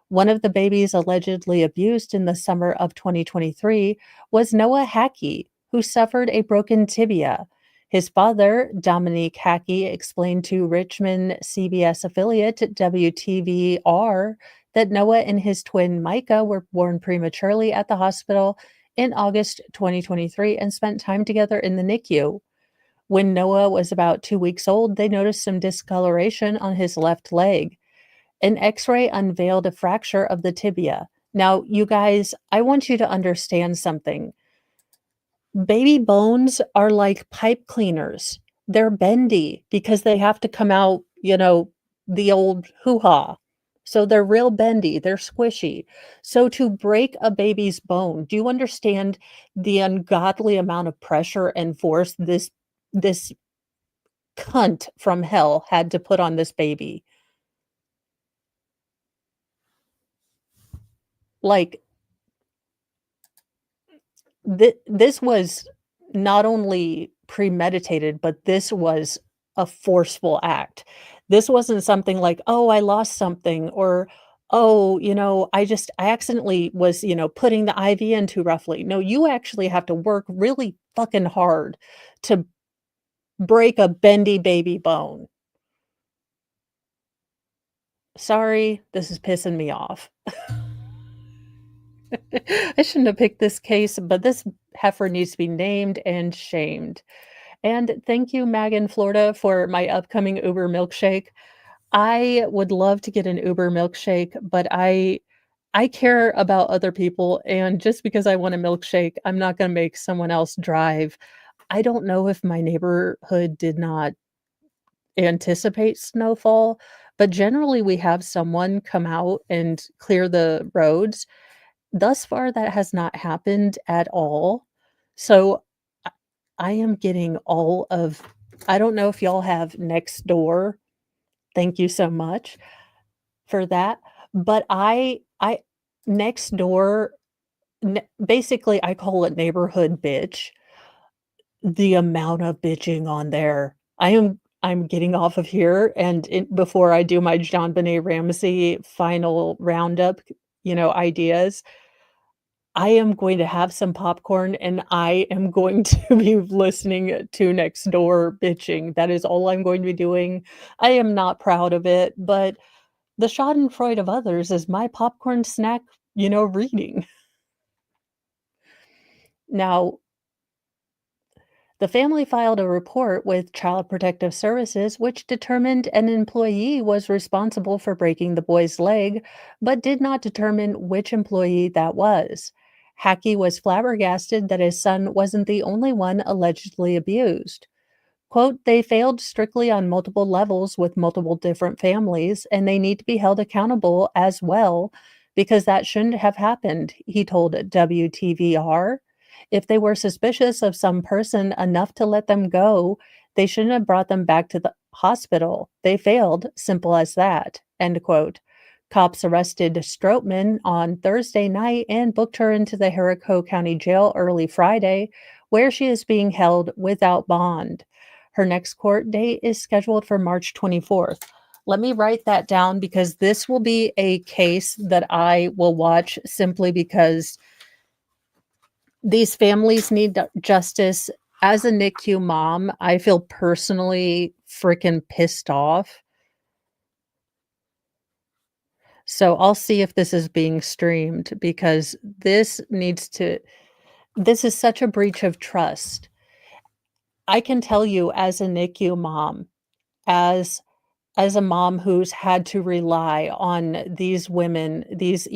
One of the babies allegedly abused in the summer of 2023 was Noah Hackey, who suffered a broken tibia. His father, Dominique Hackey, explained to Richmond CBS affiliate WTVR that Noah and his twin Micah were born prematurely at the hospital in August 2023 and spent time together in the NICU. When Noah was about 2 weeks old, they noticed some discoloration on his left leg. An x-ray unveiled a fracture of the tibia. Now, you guys, I want you to understand something. Baby bones are like pipe cleaners. They're bendy because they have to come out, the old hoo-ha. So they're real bendy, they're squishy. So to break a baby's bone, do you understand the ungodly amount of pressure and force this cunt from hell had to put on this baby? Like, this was not only premeditated, but this was a forceful act. This wasn't something like, "Oh, I lost something," or, "Oh, I accidentally was, putting the IV in too roughly." No, you actually have to work really fucking hard to break a bendy baby bone. Sorry, this is pissing me off. I shouldn't have picked this case, but this heifer needs to be named and shamed. And thank you, Mag in Florida, for my upcoming Uber milkshake. I would love to get an Uber milkshake, but I care about other people, and just because I want a milkshake, I'm not gonna make someone else drive. I don't know if my neighborhood did not anticipate snowfall, but generally we have someone come out and clear the roads. Thus far, that has not happened at all. So I I am getting all of I don't know if y'all have next door. Thank you so much for that. But I next door, basically, I call it neighborhood bitch. The amount of bitching on there. I'm getting off of here, and before I do my John Benet Ramsey final roundup, ideas, I am going to have some popcorn, and I am going to be listening to next door bitching. That is all I'm going to be doing. I am not proud of it, but the schadenfreude of others is my popcorn snack, reading. Now, the family filed a report with Child Protective Services, which determined an employee was responsible for breaking the boy's leg, but did not determine which employee that was. Hackey was flabbergasted that his son wasn't the only one allegedly abused. Quote, they failed strictly on multiple levels with multiple different families, and they need to be held accountable as well because that shouldn't have happened, he told WTVR. If they were suspicious of some person enough to let them go, they shouldn't have brought them back to the hospital. They failed, simple as that. End quote. Cops arrested Stroutman on Thursday night and booked her into the Jericho County Jail early Friday, where she is being held without bond. Her next court date is scheduled for March 24th. Let me write that down because this will be a case that I will watch simply because these families need justice. As a NICU mom, I feel personally freaking pissed off. So I'll see if this is being streamed because this is such a breach of trust. I can tell you as a NICU mom, as as a mom who's had to rely on these women, these,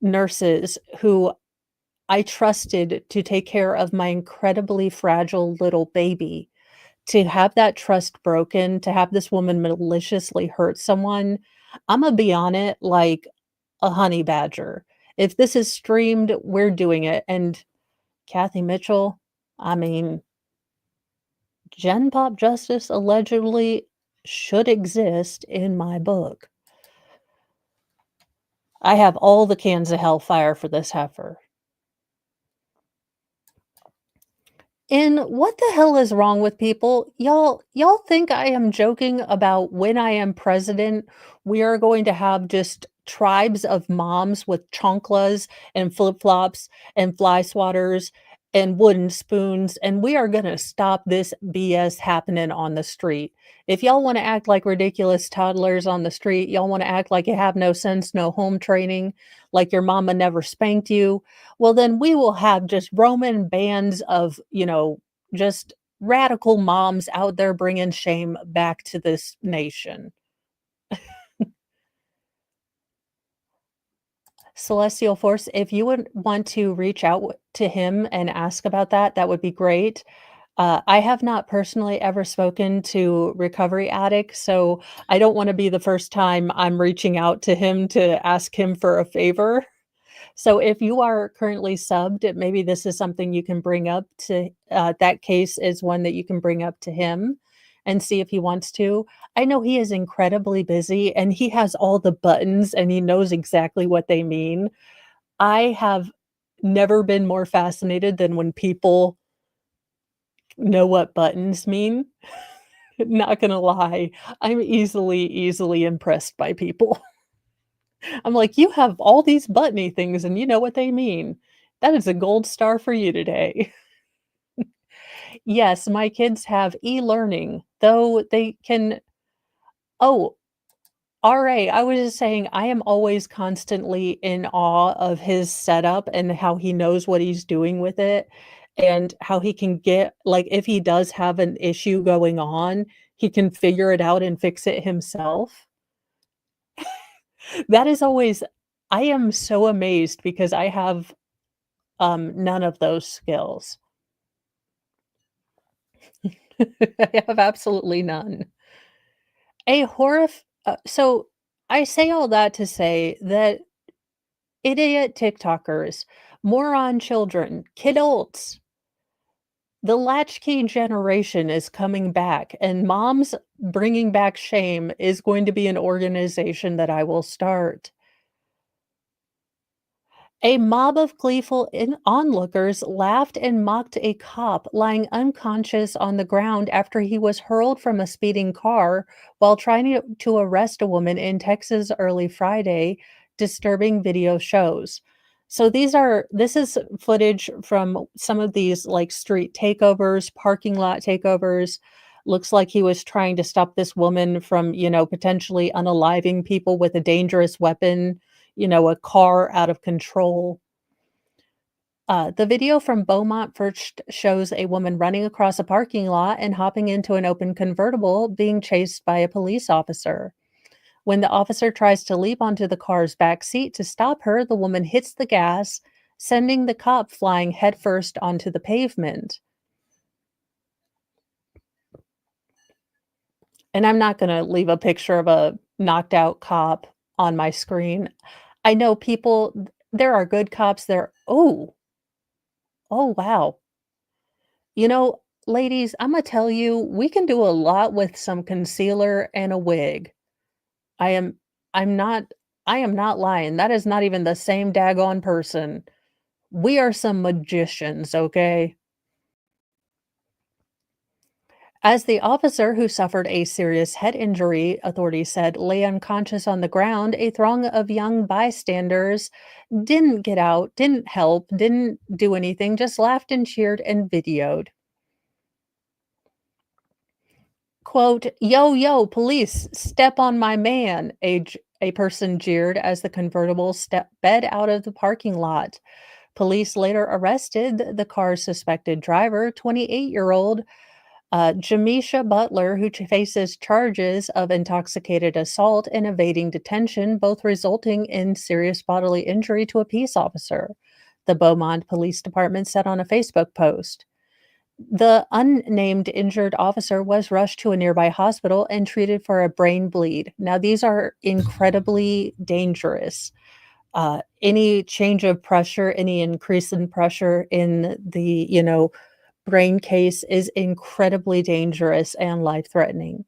nurses who I trusted to take care of my incredibly fragile little baby, to have that trust broken, to have this woman maliciously hurt someone, Imma be on it like a honey badger. If this is streamed, we're doing it, and Kathy Mitchell, I mean, Gen Pop justice allegedly should exist in my book. I have all the cans of hellfire for this heifer. And what the hell is wrong with people? Y'all think I am joking about when I am president, we are going to have just tribes of moms with chanclas and flip-flops and fly swatters and wooden spoons, and we are gonna stop this BS happening on the street. If y'all wanna act like ridiculous toddlers on the street, y'all wanna act like you have no sense, no home training, like your mama never spanked you, well, then we will have just Roman bands of, just radical moms out there bringing shame back to this nation. Celestial Force, if you would want to reach out to him and ask about that, that would be great. I have not personally ever spoken to recovery addicts, so I don't wanna be the first time I'm reaching out to him to ask him for a favor. So if you are currently subbed, maybe this is something you can bring up to that case is one that you can bring up to him and see if he wants to. I know he is incredibly busy and he has all the buttons and he knows exactly what they mean. I have never been more fascinated than when people know what buttons mean. Not gonna lie, I'm easily impressed by people. I'm like, "You have all these buttony things and you know what they mean. That is a gold star for you today." Yes, my kids have e-learning, though they can oh, RA, I was just saying I am always constantly in awe of his setup and how he knows what he's doing with it, and how he can get like, if he does have an issue going on, he can figure it out and fix it himself. That is always I am so amazed because I have, none of those skills. I have absolutely none. So I say all that to say that idiot TikTokers, moron children, kidults, the latchkey generation is coming back, and Moms Bringing Back Shame is going to be an organization that I will start. A mob of gleeful onlookers laughed and mocked a cop lying unconscious on the ground after he was hurled from a speeding car while trying to arrest a woman in Texas early Friday, disturbing video shows. So this is footage from some of these like street takeovers, parking lot takeovers. Looks like he was trying to stop this woman from, potentially unaliving people with a dangerous weapon, a car out of control. The video from Beaumont first shows a woman running across a parking lot and hopping into an open convertible being chased by a police officer. When the officer tries to leap onto the car's back seat to stop her, the woman hits the gas, sending the cop flying headfirst onto the pavement. And I'm not going to leave a picture of a knocked out cop on my screen. I know there are good cops there. Oh, wow. You know, ladies, Imma tell you, we can do a lot with some concealer and a wig. I am I'm not I am not lying. That is not even the same daggone person. We are some magicians, okay? As the officer who suffered a serious head injury, authorities said, lay unconscious on the ground, a throng of young bystanders didn't get out, didn't help, didn't do anything, just laughed and cheered and videoed. Quote, "Yo, yo, police, step on my man," a person jeered as the convertible sped out of the parking lot. Police later arrested the car's suspected driver, 28-year-old Jamisha Butler, who faces charges of intoxicated assault and evading detention, both resulting in serious bodily injury to a peace officer, the Beaumont Police Department said on a Facebook post. The unnamed injured officer was rushed to a nearby hospital and treated for a brain bleed. Now, these are incredibly dangerous. Any change of pressure, any increase in pressure in the, brain case is incredibly dangerous and life-threatening.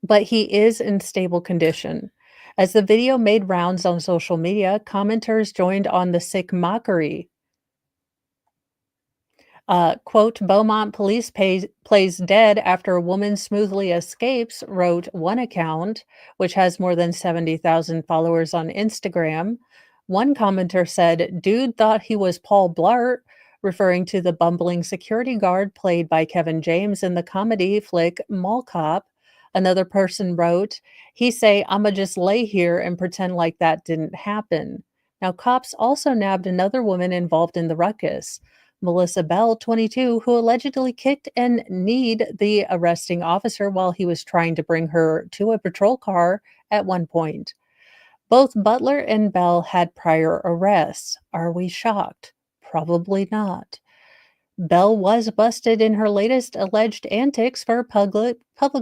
But he is in stable condition. As the video made rounds on social media, commenters joined on the sick mockery. Quote, Beaumont police plays dead after a woman smoothly escapes, wrote one account, which has more than 70,000 followers on Instagram. One commenter said, dude thought he was Paul Blart, referring to the bumbling security guard played by Kevin James in the comedy flick Mall Cop. Another person wrote, he say, I'ma just lay here and pretend like that didn't happen. Now, cops also nabbed another woman involved in the ruckus. Melissa Bell, 22, who allegedly kicked and kneed the arresting officer while he was trying to bring her to a patrol car at one point. Both Butler and Bell had prior arrests. Are we shocked? Probably not. Bell was busted in her latest alleged antics for public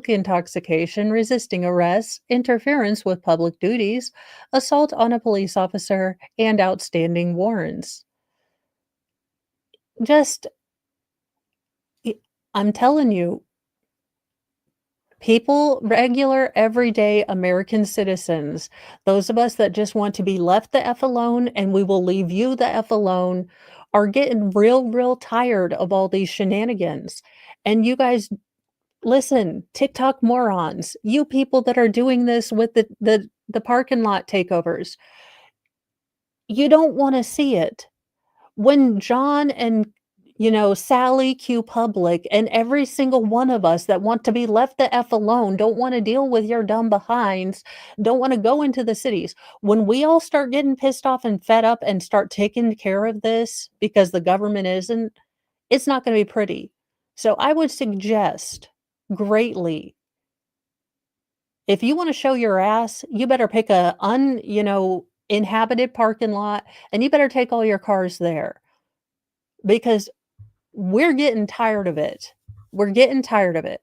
intoxication, resisting arrest, interference with public duties, assault on a police officer, and outstanding warrants. Just, y- I'm telling you, people, regular, everyday American citizens, those of us that just want to be left the F alone and we will leave you the F alone, are getting real, real tired of all these shenanigans. And you guys, listen, TikTok morons, you people that are doing this with the parking lot takeovers, you don't want to see it. When John and, Sally Q Public and every single one of us that want to be left the F alone, don't want to deal with your dumb behinds, don't want to go into the cities. When we all start getting pissed off and fed up and start taking care of this because the government isn't, it's not going to be pretty. So I would suggest greatly, if you want to show your ass, you better pick a inhabited parking lot and you better take all your cars there because we're getting tired of it. We're getting tired of it.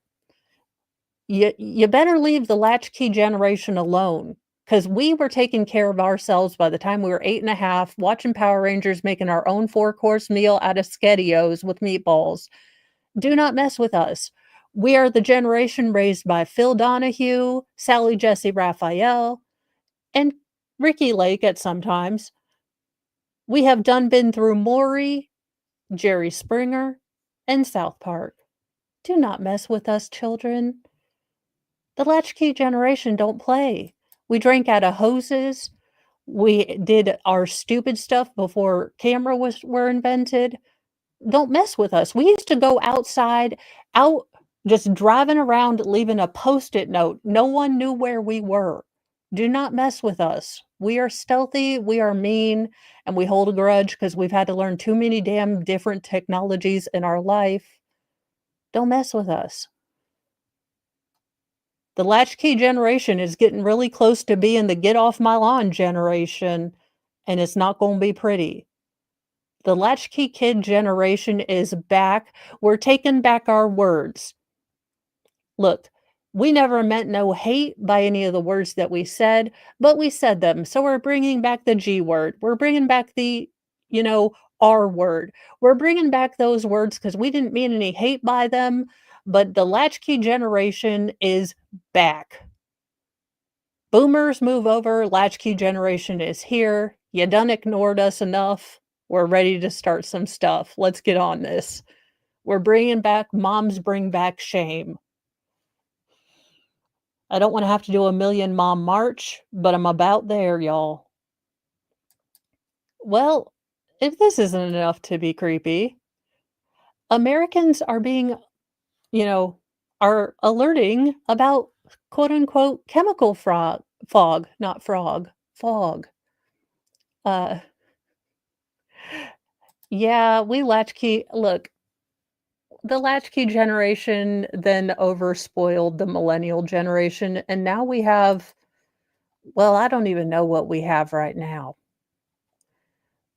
You better leave the latchkey generation alone, because we were taking care of ourselves by the time we were 8 and a half, watching Power Rangers, making our own four-course meal out of SpaghettiOs with meatballs. Do not mess with us. We are the generation raised by Phil Donahue, Sally Jesse Raphael, and Ricky Lake at sometimes. We have been through Maury, Jerry Springer, and South Park. Do not mess with us, children. The latchkey generation don't play. We drank out of hoses. We did our stupid stuff before were invented. Don't mess with us. We used to go outside, out just driving around, leaving a post-it note. No one knew where we were. Do not mess with us. We are stealthy, we are mean, and we hold a grudge because we've had to learn too many damn different technologies in our life. Don't mess with us. The latchkey generation is getting really close to being the get off my lawn generation, and it's not going to be pretty. The latchkey kid generation is back. We're taking back our words. Look, we never meant no hate by any of the words that we said, but we said them. So we're bringing back the G word. We're bringing back the, you know, R word. We're bringing back those words because we didn't mean any hate by them, but the latchkey generation is back. Boomers move over, latchkey generation is here. You done ignored us enough. We're ready to start some stuff. Let's get on this. We're bringing back moms bring back shame. I don't want to have to do a million mom march, but I'm about there, y'all. Well, if this isn't enough to be creepy, Americans are being, are alerting about quote unquote chemical fog, not frog, fog. Uh, yeah, we latchkey. Look, the latchkey generation then overspoiled the millennial generation, and now we have, well, I don't even know what we have right now.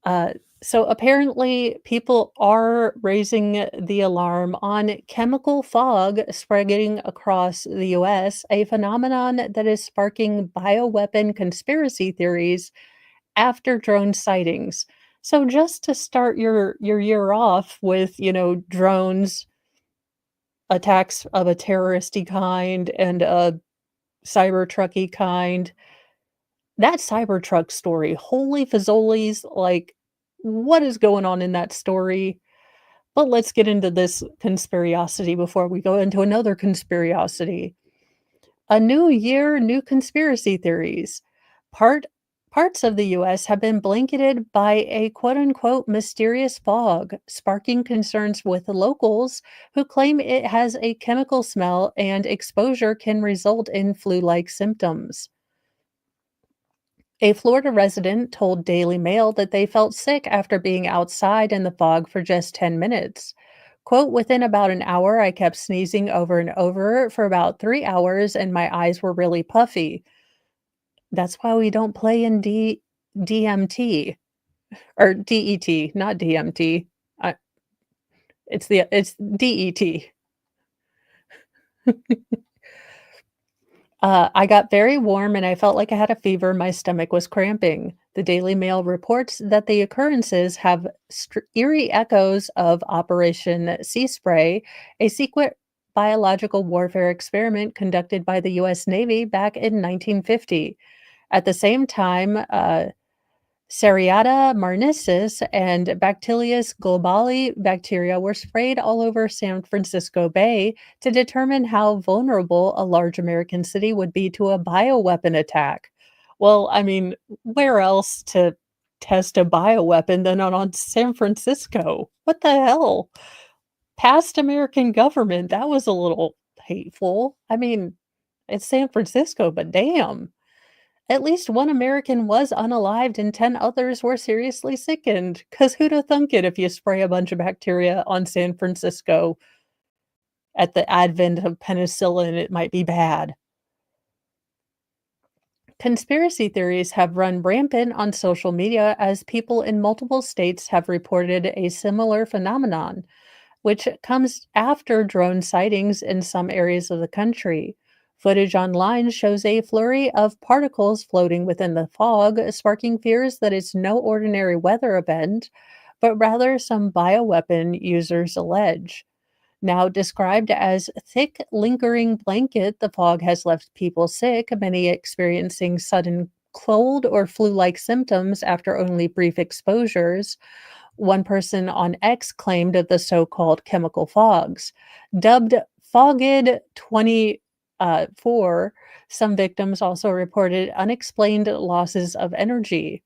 Uh, so apparently, people are raising the alarm on chemical fog spreading across the US, a phenomenon that is sparking bioweapon conspiracy theories after drone sightings. So just to start your year off with, drones, attacks of a terroristy kind and a cyber-trucky kind. That Cybertruck story, holy fazoli's, like, what is going on in that story? But let's get into this conspirosity before we go into another conspirosity. A new year, new conspiracy theories. Part Parts of the US have been blanketed by a quote unquote mysterious fog, sparking concerns with locals who claim it has a chemical smell and exposure can result in flu-like symptoms. A Florida resident told Daily Mail that they felt sick after being outside in the fog for just 10 minutes. Quote, within about an hour, I kept sneezing over and over for about 3 hours and my eyes were really puffy. That's why we don't play in DMT or DET, not DMT. I, It's DET. I got very warm and I felt like I had a fever. My stomach was cramping. The Daily Mail reports that the occurrences have eerie echoes of Operation Sea Spray, a secret biological warfare experiment conducted by the U.S. Navy back in 1950. At the same time, Seriata marnicis and Bacillus globali bacteria were sprayed all over San Francisco Bay to determine how vulnerable a large American city would be to a bioweapon attack. Well, I mean, where else to test a bioweapon than on San Francisco? What the hell? Past American government, that was a little hateful. I mean, it's San Francisco, but damn. At least one American was unalived and 10 others were seriously sickened. 'Cause who'da thunk it if you spray a bunch of bacteria on San Francisco at the advent of penicillin, it might be bad. Conspiracy theories have run rampant on social media as people in multiple states have reported a similar phenomenon, which comes after drone sightings in some areas of the country. Footage online shows a flurry of particles floating within the fog, sparking fears that it's no ordinary weather event, but rather some bioweapon users allege. Now described as thick, lingering blanket, the fog has left people sick, many experiencing sudden cold or flu like symptoms after only brief exposures. One person on X claimed of the so called chemical fogs. Dubbed Fogged 24, some victims also reported unexplained losses of energy.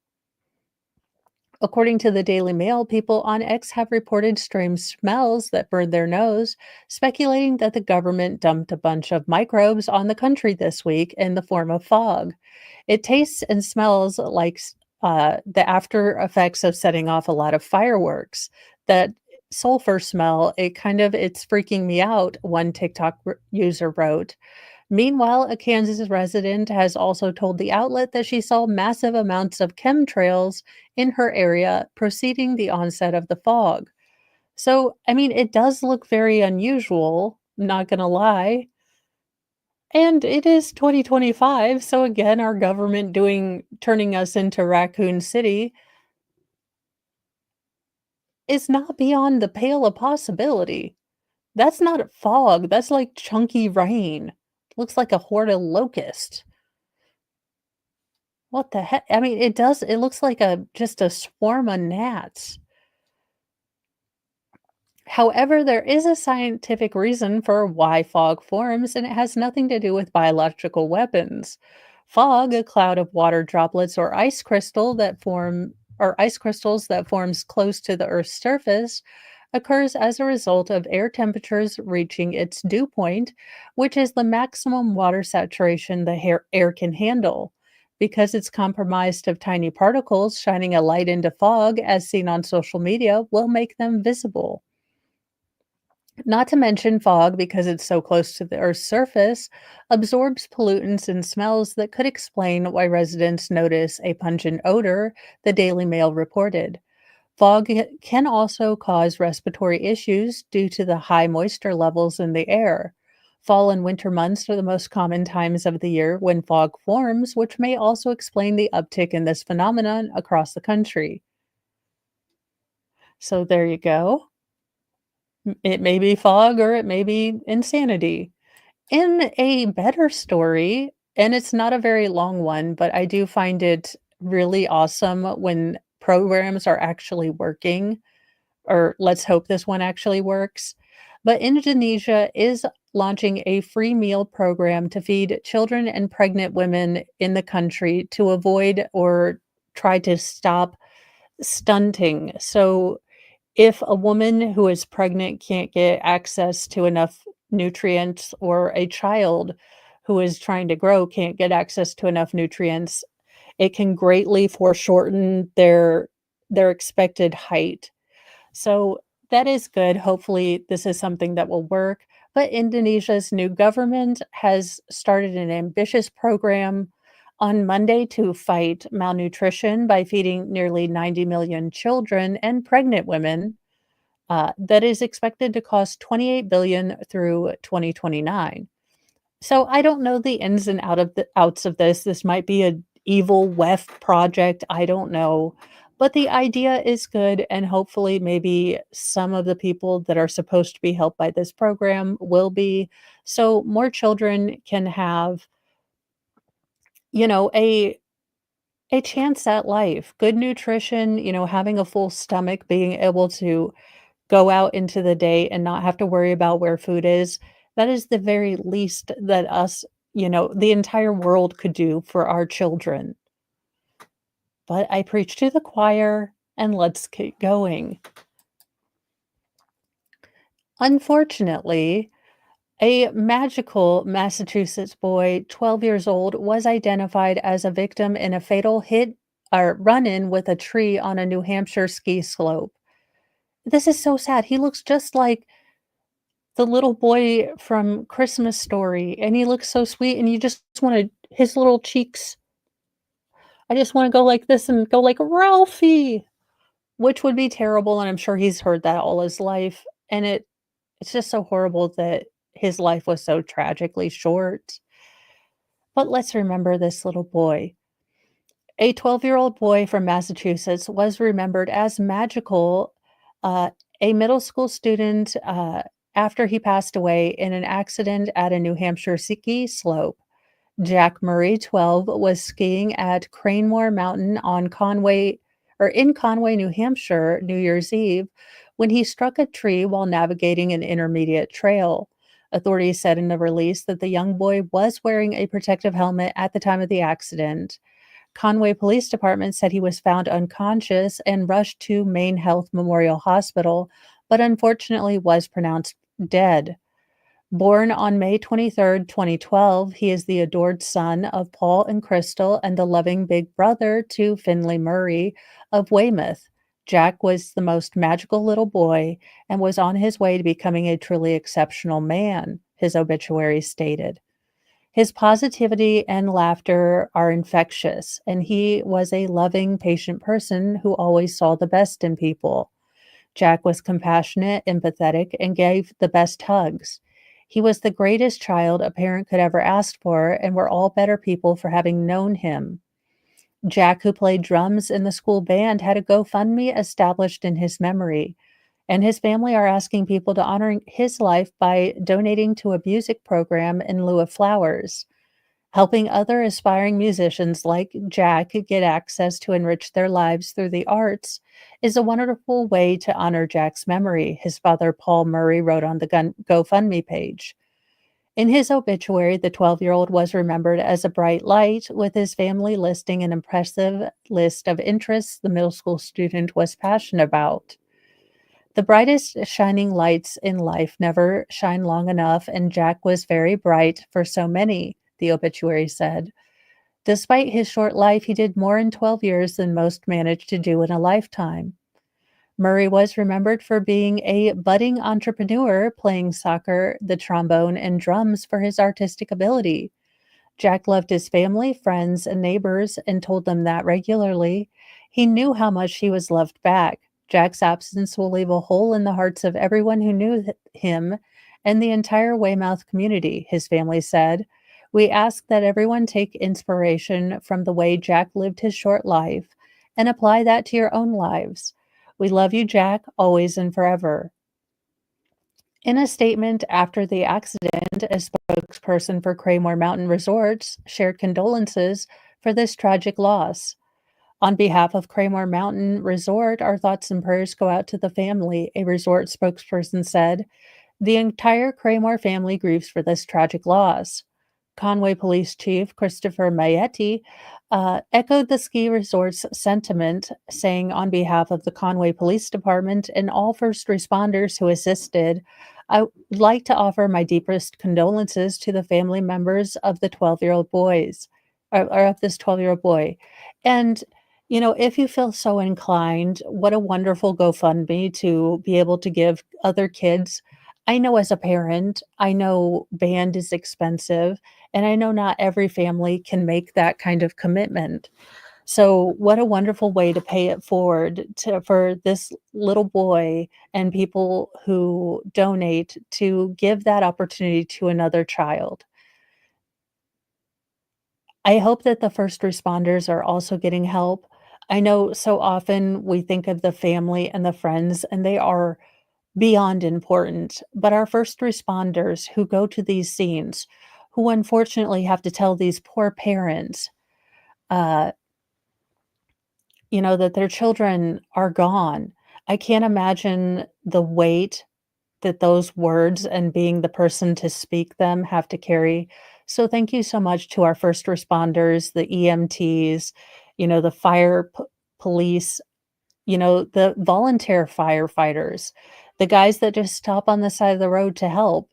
According to the Daily Mail, people on X have reported strange smells that burned their nose, speculating that the government dumped a bunch of microbes on the country this week in the form of fog. It tastes and smells like the after effects of setting off a lot of fireworks. That sulfur smell, it's freaking me out, one TikTok user wrote. Meanwhile, a Kansas resident has also told the outlet that she saw massive amounts of chemtrails in her area preceding the onset of the fog. So, I mean, it does look very unusual, not gonna lie. And it is 2025, so again, our government turning us into Raccoon City is not beyond the pale of possibility. That's not fog, that's like chunky rain. Looks like a horde of locusts. What the heck? I mean, it looks like just a swarm of gnats. However, there is a scientific reason for why fog forms, and it has nothing to do with biological weapons. Fog, a cloud of water droplets or ice crystals that forms close to the Earth's surface, occurs as a result of air temperatures reaching its dew point, which is the maximum water saturation the air can handle. Because it's comprised of tiny particles, shining a light into fog, as seen on social media, will make them visible. Not to mention fog, because it's so close to the Earth's surface, absorbs pollutants and smells that could explain why residents notice a pungent odor, the Daily Mail reported. Fog can also cause respiratory issues due to the high moisture levels in the air. Fall and winter months are the most common times of the year when fog forms, which may also explain the uptick in this phenomenon across the country. So there you go. It may be fog or it may be insanity. In a better story, and it's not a very long one, but I do find it really awesome when programs are actually working, or let's hope this one actually works. But Indonesia is launching a free meal program to feed children and pregnant women in the country to avoid or try to stop stunting. So if a woman who is pregnant can't get access to enough nutrients, or a child who is trying to grow can't get access to enough nutrients, it can greatly foreshorten their expected height. So that is good. Hopefully, this is something that will work. But Indonesia's new government has started an ambitious program on Monday to fight malnutrition by feeding nearly 90 million children and pregnant women. that is expected to cost 28 billion through 2029. So I don't know the ins and outs of this. This might be a evil WEF project. I don't know. But the idea is good, and hopefully, maybe some of the people that are supposed to be helped by this program will be. So more children can have, you know, a chance at life, good nutrition, having a full stomach, being able to go out into the day and not have to worry about where food is. That is the very least that us, the entire world could do for our children. But I preach to the choir and let's keep going. Unfortunately, a magical Massachusetts boy, 12 years old, was identified as a victim in a fatal hit or run in with a tree on a New Hampshire ski slope. This is so sad. He looks just like the little boy from Christmas Story, and he looks so sweet, and you just wanna his little cheeks, I just wanna go like this and go like, "Ralphie!" Which would be terrible, and I'm sure he's heard that all his life, and it's just so horrible that his life was so tragically short. But let's remember this little boy. A 12-year-old boy from Massachusetts was remembered as magical, uh, a middle school student, after he passed away in an accident at a New Hampshire ski slope. Jack Murray, 12, was skiing at Cranemore Mountain in Conway, New Hampshire, New Year's Eve, when he struck a tree while navigating an intermediate trail. Authorities said in a release that the young boy was wearing a protective helmet at the time of the accident. Conway Police Department said he was found unconscious and rushed to Maine Health Memorial Hospital, but unfortunately was pronounced dead. Born on May 23rd, 2012, he is the adored son of Paul and Crystal and the loving big brother to Finley Murray of Weymouth. Jack was the most magical little boy and was on his way to becoming a truly exceptional man, his obituary stated. His positivity and laughter are infectious, and he was a loving, patient person who always saw the best in people. Jack was compassionate, empathetic, and gave the best hugs. He was the greatest child a parent could ever ask for, and we're all better people for having known him. Jack, who played drums in the school band, had a GoFundMe established in his memory, and his family are asking people to honor his life by donating to a music program in lieu of flowers. Helping other aspiring musicians like Jack get access to enrich their lives through the arts is a wonderful way to honor Jack's memory, his father Paul Murray wrote on the GoFundMe page. In his obituary, the 12-year-old was remembered as a bright light, with his family listing an impressive list of interests the middle school student was passionate about. The brightest shining lights in life never shine long enough, and Jack was very bright for so many, the obituary said. Despite his short life, he did more in 12 years than most managed to do in a lifetime. Murray was remembered for being a budding entrepreneur, playing soccer, the trombone, and drums for his artistic ability. Jack loved his family, friends, and neighbors and told them that regularly. He knew how much he was loved back. Jack's absence will leave a hole in the hearts of everyone who knew him and the entire Weymouth community, his family said. We ask that everyone take inspiration from the way Jack lived his short life and apply that to your own lives. We love you, Jack, always and forever. In a statement after the accident, a spokesperson for Cranemore Mountain Resorts shared condolences for this tragic loss. On behalf of Cranemore Mountain Resort, our thoughts and prayers go out to the family, a resort spokesperson said. The entire Cranemore family grieves for this tragic loss. Conway Police Chief Christopher Maietti echoed the ski resort's sentiment, saying on behalf of the Conway Police Department and all first responders who assisted, I would like to offer my deepest condolences to the family members of the 12-year-old boys, or of this 12-year-old boy. And, if you feel so inclined, what a wonderful GoFundMe to be able to give other kids. I know as a parent, I know band is expensive, and I know not every family can make that kind of commitment. So, what a wonderful way to pay it forward for this little boy and people who donate to give that opportunity to another child. I hope that the first responders are also getting help. I know so often we think of the family and the friends, and they are beyond important, but our first responders who go to these scenes, who unfortunately have to tell these poor parents, uh, that their children are gone. I can't imagine the weight that those words and being the person to speak them have to carry. So thank you so much to our first responders, the EMTs, the police, the volunteer firefighters, the guys that just stop on the side of the road to help.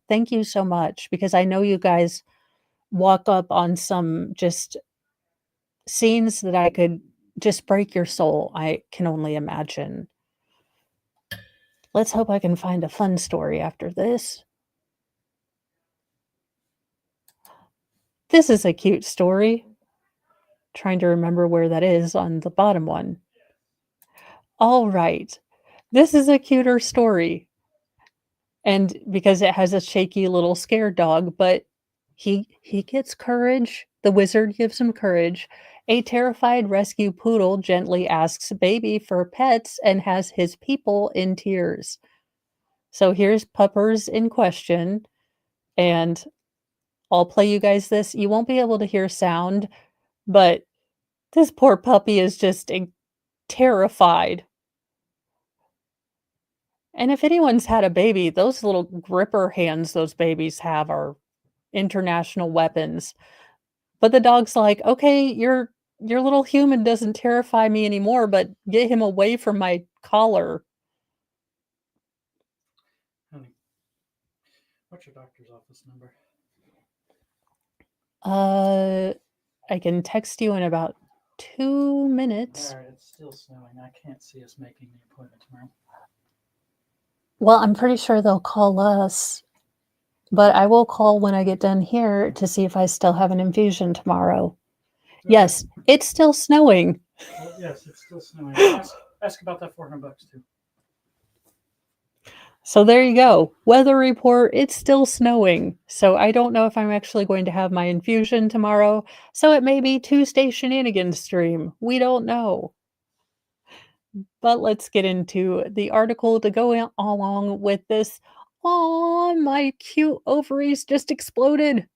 Thank you so much because I know you guys walk up on some just scenes that I could just break your soul. I can only imagine. Let's hope I can find a fun story after this. This is a cute story. Trying to remember where that is on the bottom one. All right. This is a cuter story. And because it has a shaky little scared dog, but he gets courage. The wizard gives him courage. A terrified rescue poodle gently asks baby for pets and has his people in tears. So here's Puppers in question, and I'll play you guys this. You won't be able to hear sound, but this poor puppy is just terrified. And if anyone's had a baby, those little gripper hands those babies have are international weapons. But the dog's like, "Okay, your little human doesn't terrify me anymore, but get him away from my collar." Honey, what's your doctor's office number? I can text you in about 2 minutes. All right, it's still snowing. I can't see us making the appointment tomorrow. Well, I'm pretty sure they'll call us, but I will call when I get done here to see if I still have an infusion tomorrow. Yes, it's still snowing. Well, yes, it's still snowing. Ask about that $400 too. So there you go. Weather report, it's still snowing. So I don't know if I'm actually going to have my infusion tomorrow. So it may be Tuesday shenanigans stream. We don't know. But let's get into the article to go along with this. Oh, my cute ovaries just exploded.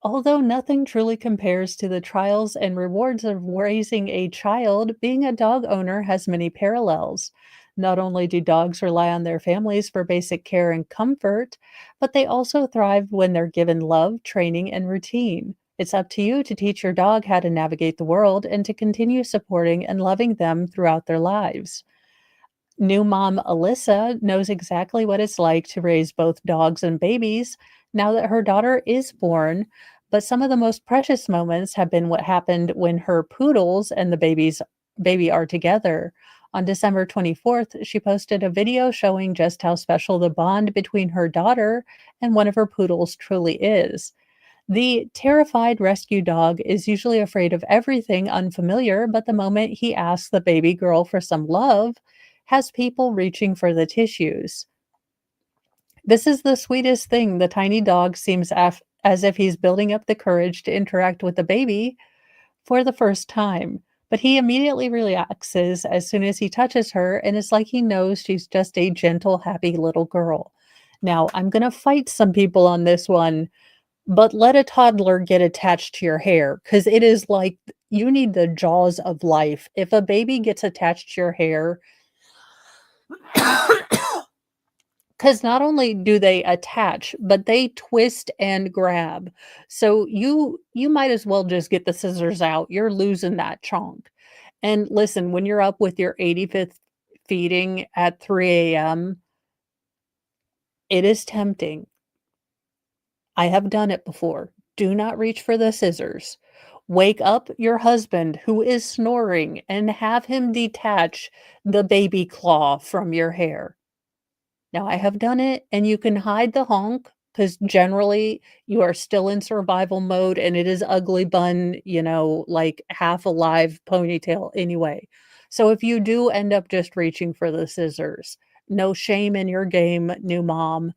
Although nothing truly compares to the trials and rewards of raising a child, being a dog owner has many parallels. Not only do dogs rely on their families for basic care and comfort, but they also thrive when they're given love, training, and routine. It's up to you to teach your dog how to navigate the world and to continue supporting and loving them throughout their lives. New mom Alyssa knows exactly what it's like to raise both dogs and babies now that her daughter is born, but some of the most precious moments have been what happened when her poodles and the baby are together. On December 24th, she posted a video showing just how special the bond between her daughter and one of her poodles truly is. The terrified rescue dog is usually afraid of everything unfamiliar, but the moment he asks the baby girl for some love, has people reaching for the tissues. This is the sweetest thing. The tiny dog seems as if he's building up the courage to interact with the baby for the first time. But he immediately relaxes as soon as he touches her, and it's like he knows she's just a gentle, happy little girl. Now, I'm going to fight some people on this one, but let a toddler get attached to your hair because it is like you need the jaws of life. If a baby gets attached to your hair, because not only do they attach, but they twist and grab. So you might as well just get the scissors out. You're losing that chunk. And listen, when you're up with your 85th feeding at 3 a.m., it is tempting. I have done it before. Do not reach for the scissors. Wake up your husband who is snoring and have him detach the baby claw from your hair. Now, I have done it, and you can hide the honk because generally you are still in survival mode and it is ugly bun, like half alive ponytail anyway. So if you do end up just reaching for the scissors, no shame in your game, new mom.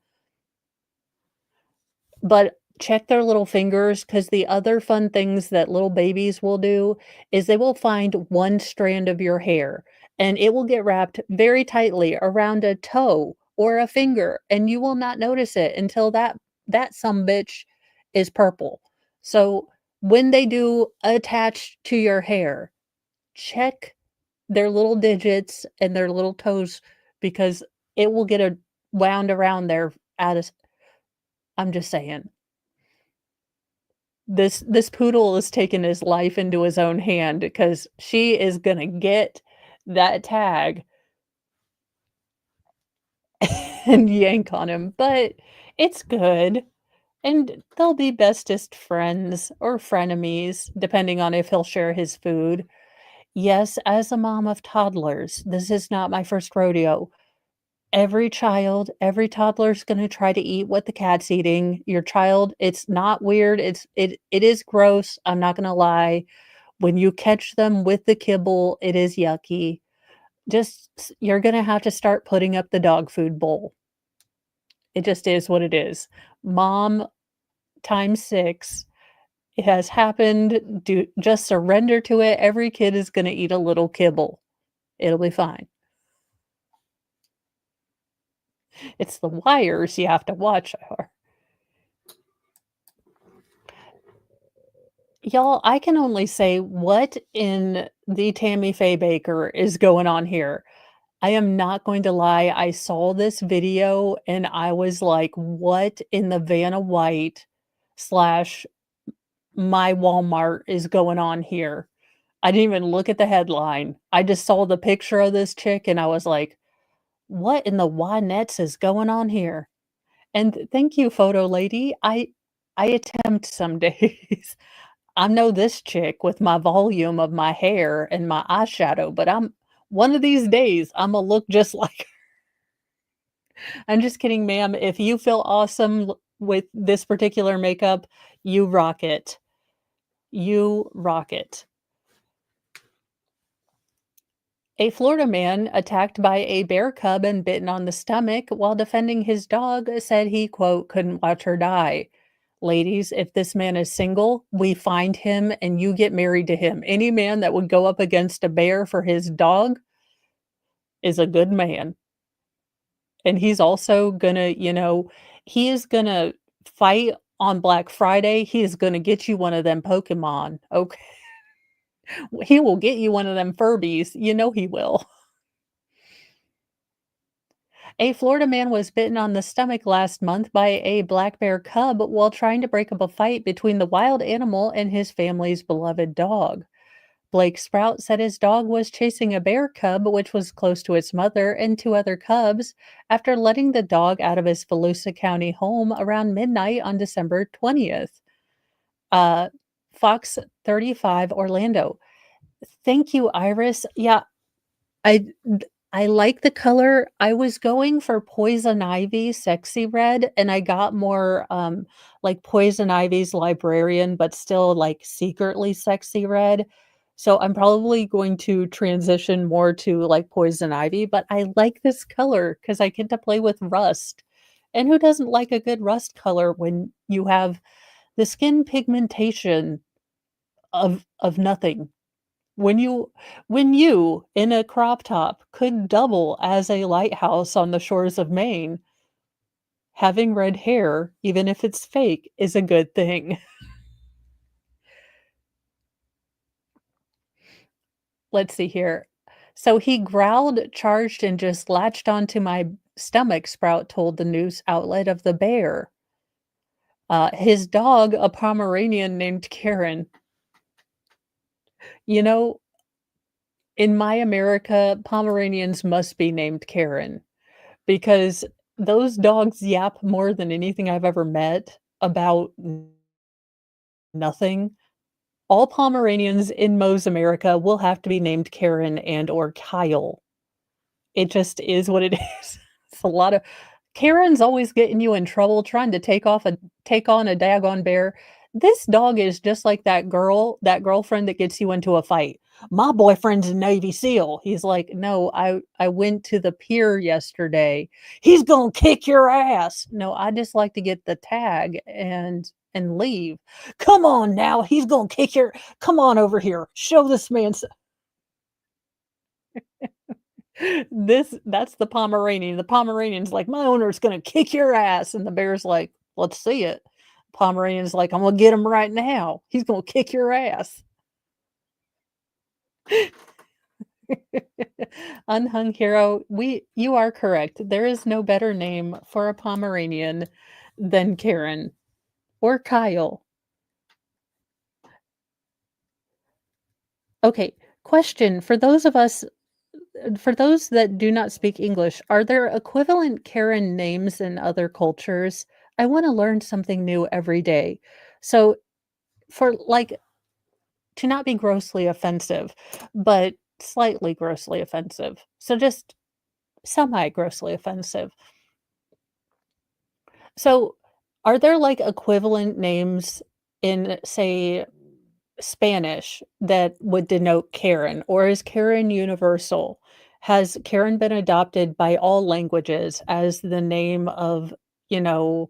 But check their little fingers, because the other fun things that little babies will do is they will find one strand of your hair, and it will get wrapped very tightly around a toe or a finger, and you will not notice it until that sumbitch is purple. So, when they do attach to your hair, check their little digits and their little toes, because it will get a wound around there at a s I'm just saying. This poodle is taking his life into his own hand because she is gonna get that tag and yank on him, but it's good, and they'll be bestest friends or frenemies, depending on if he'll share his food. Yes, as a mom of toddlers, this is not my first rodeo. Every child, every toddler's gonna try to eat what the cat's eating. Your child, it's not weird, it is gross, I'm not gonna lie. When you catch them with the kibble, it is yucky. You're gonna have to start putting up the dog food bowl. It just is what it is. Mom times 6. It has happened. Just surrender to it. Every kid is gonna eat a little kibble. It'll be fine. It's the wires you have to watch for. Y'all, I can only say what in the Tammy Faye Baker is going on here. I am not going to lie, I saw this video and I was like, "What in the Vanna White slash my Walmart is going on here?" I didn't even look at the headline. I just saw the picture of this chick and I was like, "What in the Wynets is going on here?" And thank you, photo lady. I attempt some days. I know this chick with my volume of my hair and my eyeshadow, but one of these days, Imma look just like I'm just kidding, ma'am. If you feel awesome with this particular makeup, you rock it. You rock it. A Florida man attacked by a bear cub and bitten on the stomach while defending his dog said he, quote, couldn't watch her die. Ladies, if this man is single, we find him and you get married to him. Any man that would go up against a bear for his dog is a good man. And he's also gonna, he is gonna fight on Black Friday. He is gonna get you one of them Pokemon. Okay. He will get you one of them Furbies. You know he will. A Florida man was bitten on the stomach last month by a black bear cub while trying to break up a fight between the wild animal and his family's beloved dog. Blake Sprout said his dog was chasing a bear cub, which was close to its mother and two other cubs, after letting the dog out of his Volusia County home around midnight on December 20th. Uh, Fox 35 Orlando. Thank you, Iris. Yeah, I I like the color. I was going for Poison Ivy Sexy Red, and I got more, like Poison Ivy's Librarian, but still, like, secretly sexy red. So I'm probably going to transition more to, like, Poison Ivy, but I like this color because I get to play with rust. And who doesn't like a good rust color when you have the skin pigmentation of nothing? When you, in a crop top, could double as a lighthouse on the shores of Maine, having red hair, even if it's fake, is a good thing. Let's see here. So he growled, charged, and just latched onto my stomach, Sprout told the news outlet of the bear. His dog, a Pomeranian named Karen. You know, in my America, Pomeranians must be named Karen. Because those dogs yap more than anything I've ever met about nothing. All Pomeranians in Mo's America will have to be named Karen and or Kyle. It just is what it is. It's a lot of Karen's always getting you in trouble trying to take on a daggone bear. This dog is just like that girlfriend that gets you into a fight. My boyfriend's a Navy SEAL. He's like, "No, I went to the pier yesterday. He's gonna kick your ass." No, I just like to get the tag and leave. Come on now, he's gonna kick your. Come on over here. Show this man. That's the Pomeranian. The Pomeranian's like, "My owner's gonna kick your ass," and the bear's like, "Let's see it." Pomeranian's like, "I'm gonna get him right now. He's gonna kick your ass." Unhung hero, you are correct. There is no better name for a Pomeranian than Karen or Kyle. Okay, question for those that do not speak English, are there equivalent Karen names in other cultures? I want to learn something new every day. So, for like to not be grossly offensive, but slightly grossly offensive. So, just semi grossly offensive. So, are there like equivalent names in, say, Spanish that would denote Karen, or is Karen universal? Has Karen been adopted by all languages as the name of, you know,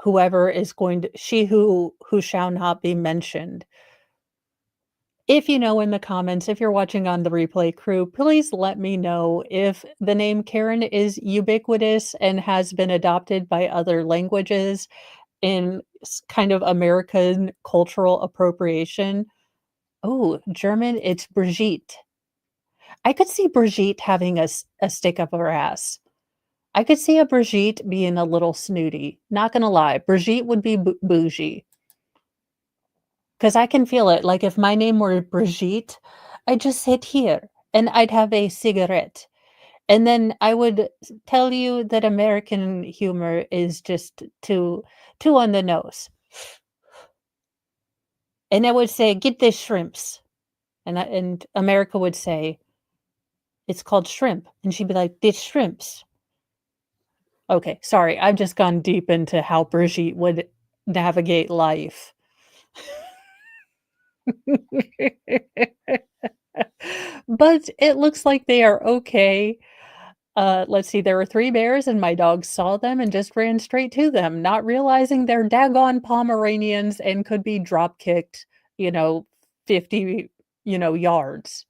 whoever is going to she who shall not be mentioned? If you know in the comments, if you're watching on the replay crew, please let me know if the name Karen is ubiquitous and has been adopted by other languages in kind of American cultural appropriation. Oh, German, it's Brigitte. I could see Brigitte having a stick up her ass. I could see a Brigitte being a little snooty. Not gonna lie, Brigitte would be bougie. Because I can feel it. Like if my name were Brigitte, I'd just sit here and I'd have a cigarette. And then I would tell you that American humor is just too on the nose. And I would say, "Get the shrimps." And America would say, "It's called shrimp." And she'd be like, "The shrimps." Okay, sorry, I've just gone deep into how Brigitte would navigate life. But it looks like they are okay. Let's see, there were 3 bears and my dog saw them and just ran straight to them, not realizing they're daggone Pomeranians and could be drop kicked, 50, yards.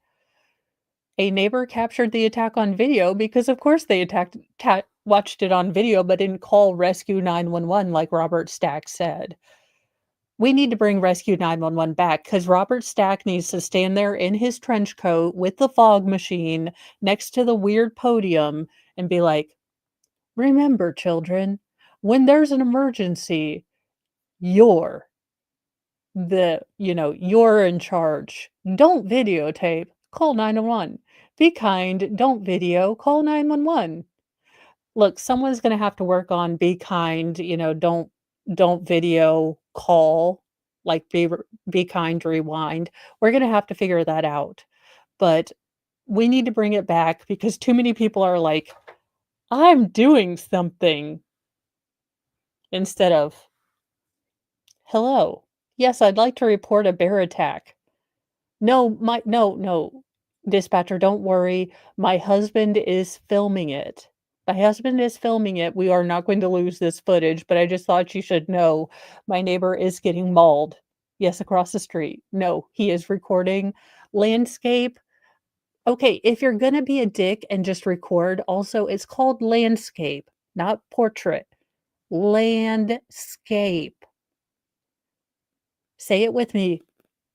A neighbor captured the attack on video because, of course, they watched it on video but didn't call Rescue 911 like Robert Stack said. We need to bring Rescue 911 back because Robert Stack needs to stand there in his trench coat with the fog machine next to the weird podium and be like, "Remember, children, when there's an emergency, you're you're in charge. Don't videotape, call 911. Be kind, don't video, call 911." Look, someone's gonna have to work on be kind, don't video, call, like, be kind, rewind. We're gonna have to figure that out, but we need to bring it back because too many people are like, "I'm doing something," instead of, "Hello. Yes, I'd like to report a bear attack." No, dispatcher, don't worry. My husband is filming it. My husband is filming it. We are not going to lose this footage, but I just thought you should know my neighbor is getting mauled. Yes, across the street. No, he is recording landscape. Okay, if you're gonna be a dick and just record, also, it's called landscape, not portrait. Landscape. Say it with me,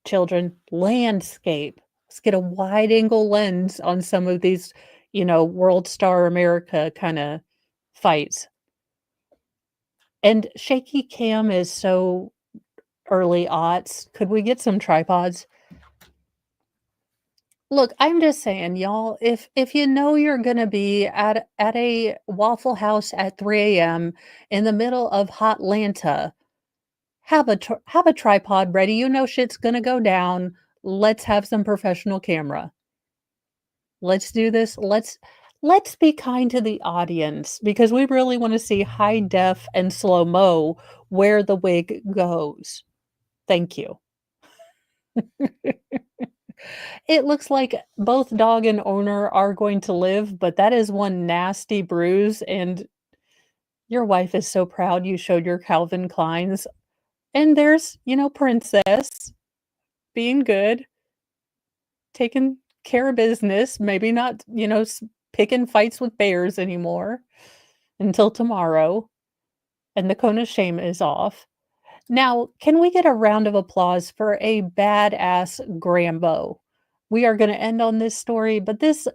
children, landscape. Let's get a wide angle lens on some of these, World Star America kinda fights. And shaky cam is so early aughts. Could we get some tripods? Look, I'm just saying, y'all, if you know you're gonna be at a Waffle House at 3 a.m. in the middle of Hotlanta, have a tripod ready. You know shit's gonna go down. Let's have some professional camera. Let's do this. Let's be kind to the audience because we really want to see high def and slow mo where the wig goes. Thank you. It looks like both dog and owner are going to live, but that is one nasty bruise, and your wife is so proud you showed your Calvin Kleins. And there's, Princess being good, taking care of business, maybe not, picking fights with bears anymore until tomorrow, and the cone of shame is off. Now, can we get a round of applause for a badass Grambo? We are going to end on this story, but this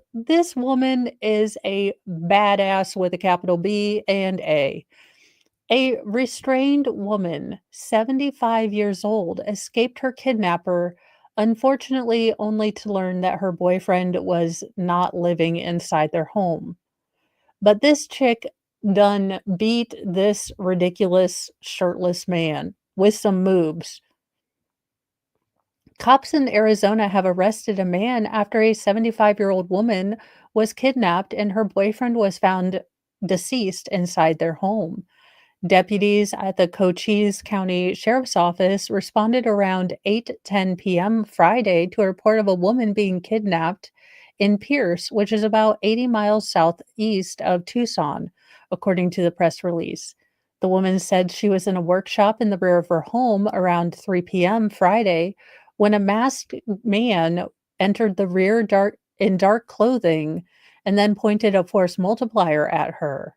woman is a badass with a capital B and A. A restrained woman, 75 years old, escaped her kidnapper, unfortunately only to learn that her boyfriend was not living inside their home. But this chick done beat this ridiculous shirtless man with some moves. Cops in Arizona have arrested a man after a 75-year-old woman was kidnapped and her boyfriend was found deceased inside their home. Deputies at the Cochise County Sheriff's Office responded around 8:10 p.m. Friday to a report of a woman being kidnapped in Pierce, which is about 80 miles southeast of Tucson, according to the press release. The woman said she was in a workshop in the rear of her home around 3 p.m. Friday when a masked man entered the rear in dark clothing and then pointed a force multiplier at her.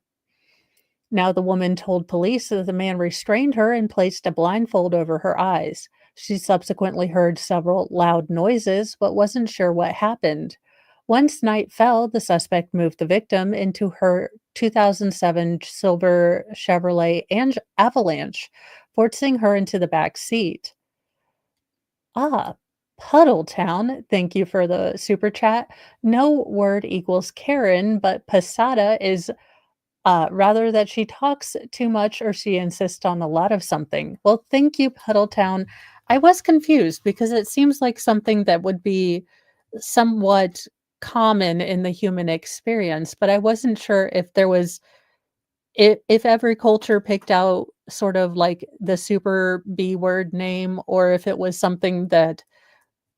Now, the woman told police that the man restrained her and placed a blindfold over her eyes. She subsequently heard several loud noises, but wasn't sure what happened. Once night fell, the suspect moved the victim into her 2007 silver Chevrolet Avalanche, forcing her into the back seat. Ah, Puddle Town, thank you for the super chat. No word equals Karen, but Pasada is rather that she talks too much or she insists on a lot of something. Well, thank you, Puddletown. I was confused because it seems like something that would be somewhat common in the human experience, but I wasn't sure if there was if every culture picked out sort of like the super B word name or if it was something that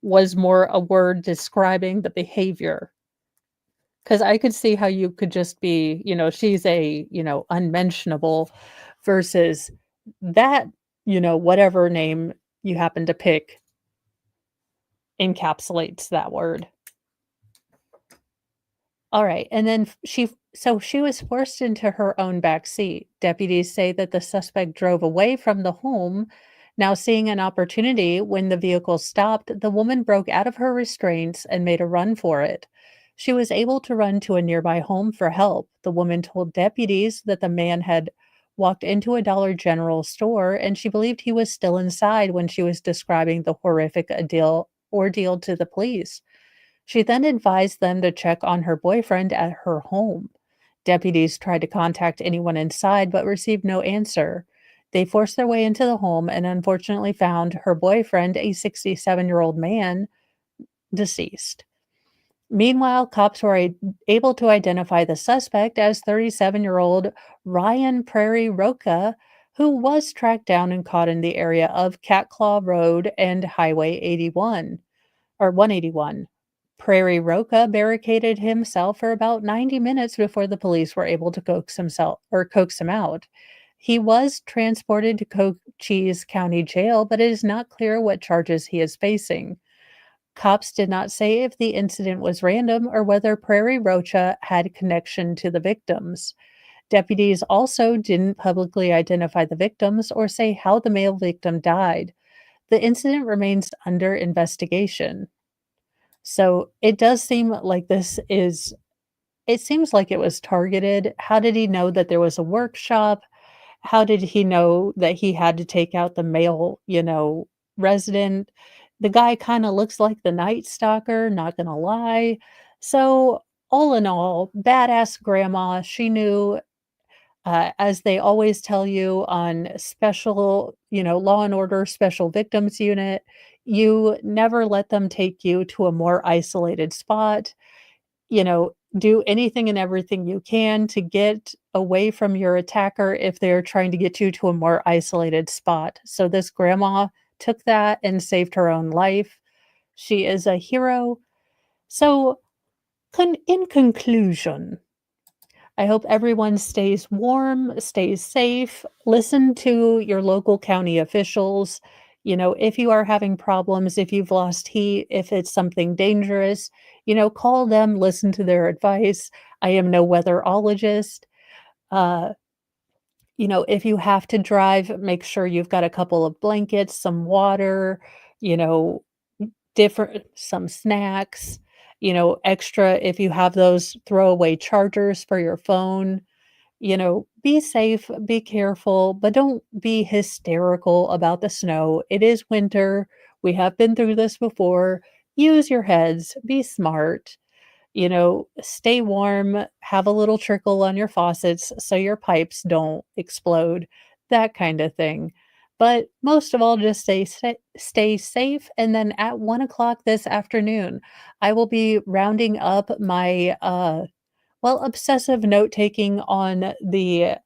was more a word describing the behavior. 'Cause I could see how you could just be, she's a, unmentionable versus that, whatever name you happen to pick encapsulates that word. Alright, and then she was forced into her own back seat. Deputies say that the suspect drove away from the home. Now seeing an opportunity when the vehicle stopped, the woman broke out of her restraints and made a run for it. She was able to run to a nearby home for help. The woman told deputies that the man had walked into a Dollar General store and she believed he was still inside when she was describing the horrific ordeal to the police. She then advised them to check on her boyfriend at her home. Deputies tried to contact anyone inside but received no answer. They forced their way into the home and unfortunately found her boyfriend, a 67-year-old man, deceased. Meanwhile, cops were able to identify the suspect as 37-year-old Ryan Prairie Roca, who was tracked down and caught in the area of Catclaw Road and Highway 81 or 181. Prairie Roca barricaded himself for about 90 minutes before the police were able to coax him out. He was transported to Cochise County Jail, but it is not clear what charges he is facing. Cops did not say if the incident was random or whether Prairie Rocha had connection to the victims. Deputies also didn't publicly identify the victims or say how the male victim died. The incident remains under investigation. So it does seem like it seems like it was targeted. How did he know that there was a workshop? How did he know that he had to take out the male, resident? The guy kind of looks like the Night Stalker, not gonna lie. So all in all, badass grandma. She knew, as they always tell you on special, Law and Order Special Victims Unit, you never let them take you to a more isolated spot. do anything and everything you can to get away from your attacker if they're trying to get you to a more isolated spot. So this grandma took that and saved her own life. She is a hero. So, in conclusion, I hope everyone stays warm, stays safe, listen to your local county officials. You know, if you are having problems, if you've lost heat, if it's something dangerous, call them, listen to their advice. I am no weatherologist. Uh, if you have to drive, make sure you've got a couple of blankets, some water, you know, some snacks, extra if you have those throwaway chargers for your phone. Be safe, be careful, but don't be hysterical about the snow. It is winter. We have been through this before. Use your heads, be smart, stay warm, have a little trickle on your faucets so your pipes don't explode, that kind of thing. But most of all, just stay safe. And then at 1 o'clock this afternoon, I will be rounding up my obsessive note taking on the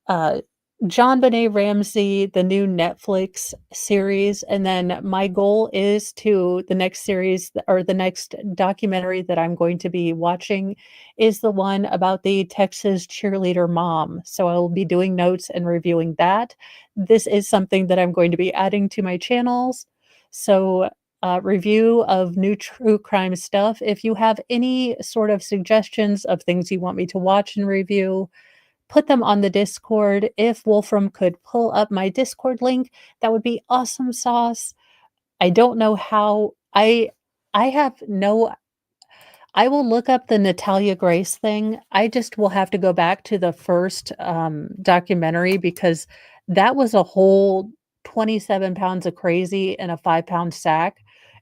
uh, John Benet Ramsey, the new Netflix series, and then my goal is the next series or the next documentary that I'm going to be watching is the one about the Texas cheerleader mom. So I will be doing notes and reviewing that. This is something that I'm going to be adding to my channels. So review of new true crime stuff. If you have any sort of suggestions of things you want me to watch and review, put them on the Discord. If Wolfram could pull up my Discord link, that would be awesome sauce. I don't know how. I have no. I will look up the Natalia Grace thing. I just will have to go back to the first documentary because that was a whole 27 pounds of crazy in a 5-pound sack.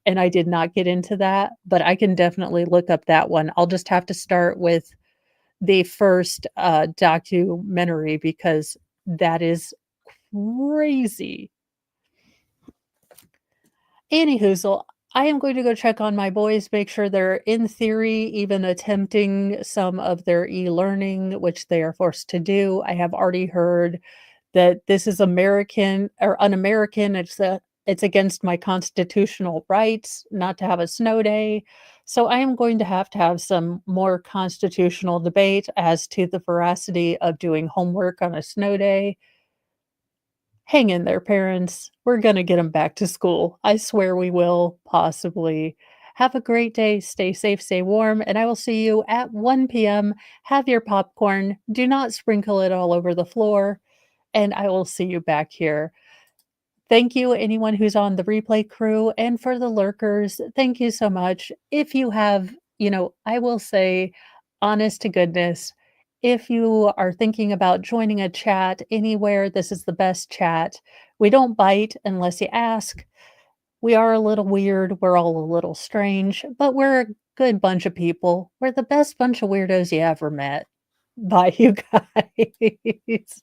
And I did not get into that, but I can definitely look up that one. I'll just have to start with the first documentary because that is crazy. Anywhoozle, I am going to go check on my boys, make sure they're in theory, even attempting some of their e-learning, which they are forced to do. I have already heard that this is American or un-American. It's against my constitutional rights not to have a snow day. So I am going to have some more constitutional debate as to the veracity of doing homework on a snow day. Hang in there, parents. We're gonna get them back to school. I swear we will, possibly. Have a great day. Stay safe, stay warm, and I will see you at 1 p.m. Have your popcorn. Do not sprinkle it all over the floor, and I will see you back here. Thank you, anyone who's on the replay crew, and for the lurkers, thank you so much. If you have, I will say, honest to goodness, if you are thinking about joining a chat anywhere, this is the best chat. We don't bite unless you ask. We are a little weird. We're all a little strange, but we're a good bunch of people. We're the best bunch of weirdos you ever met. Bye, you guys.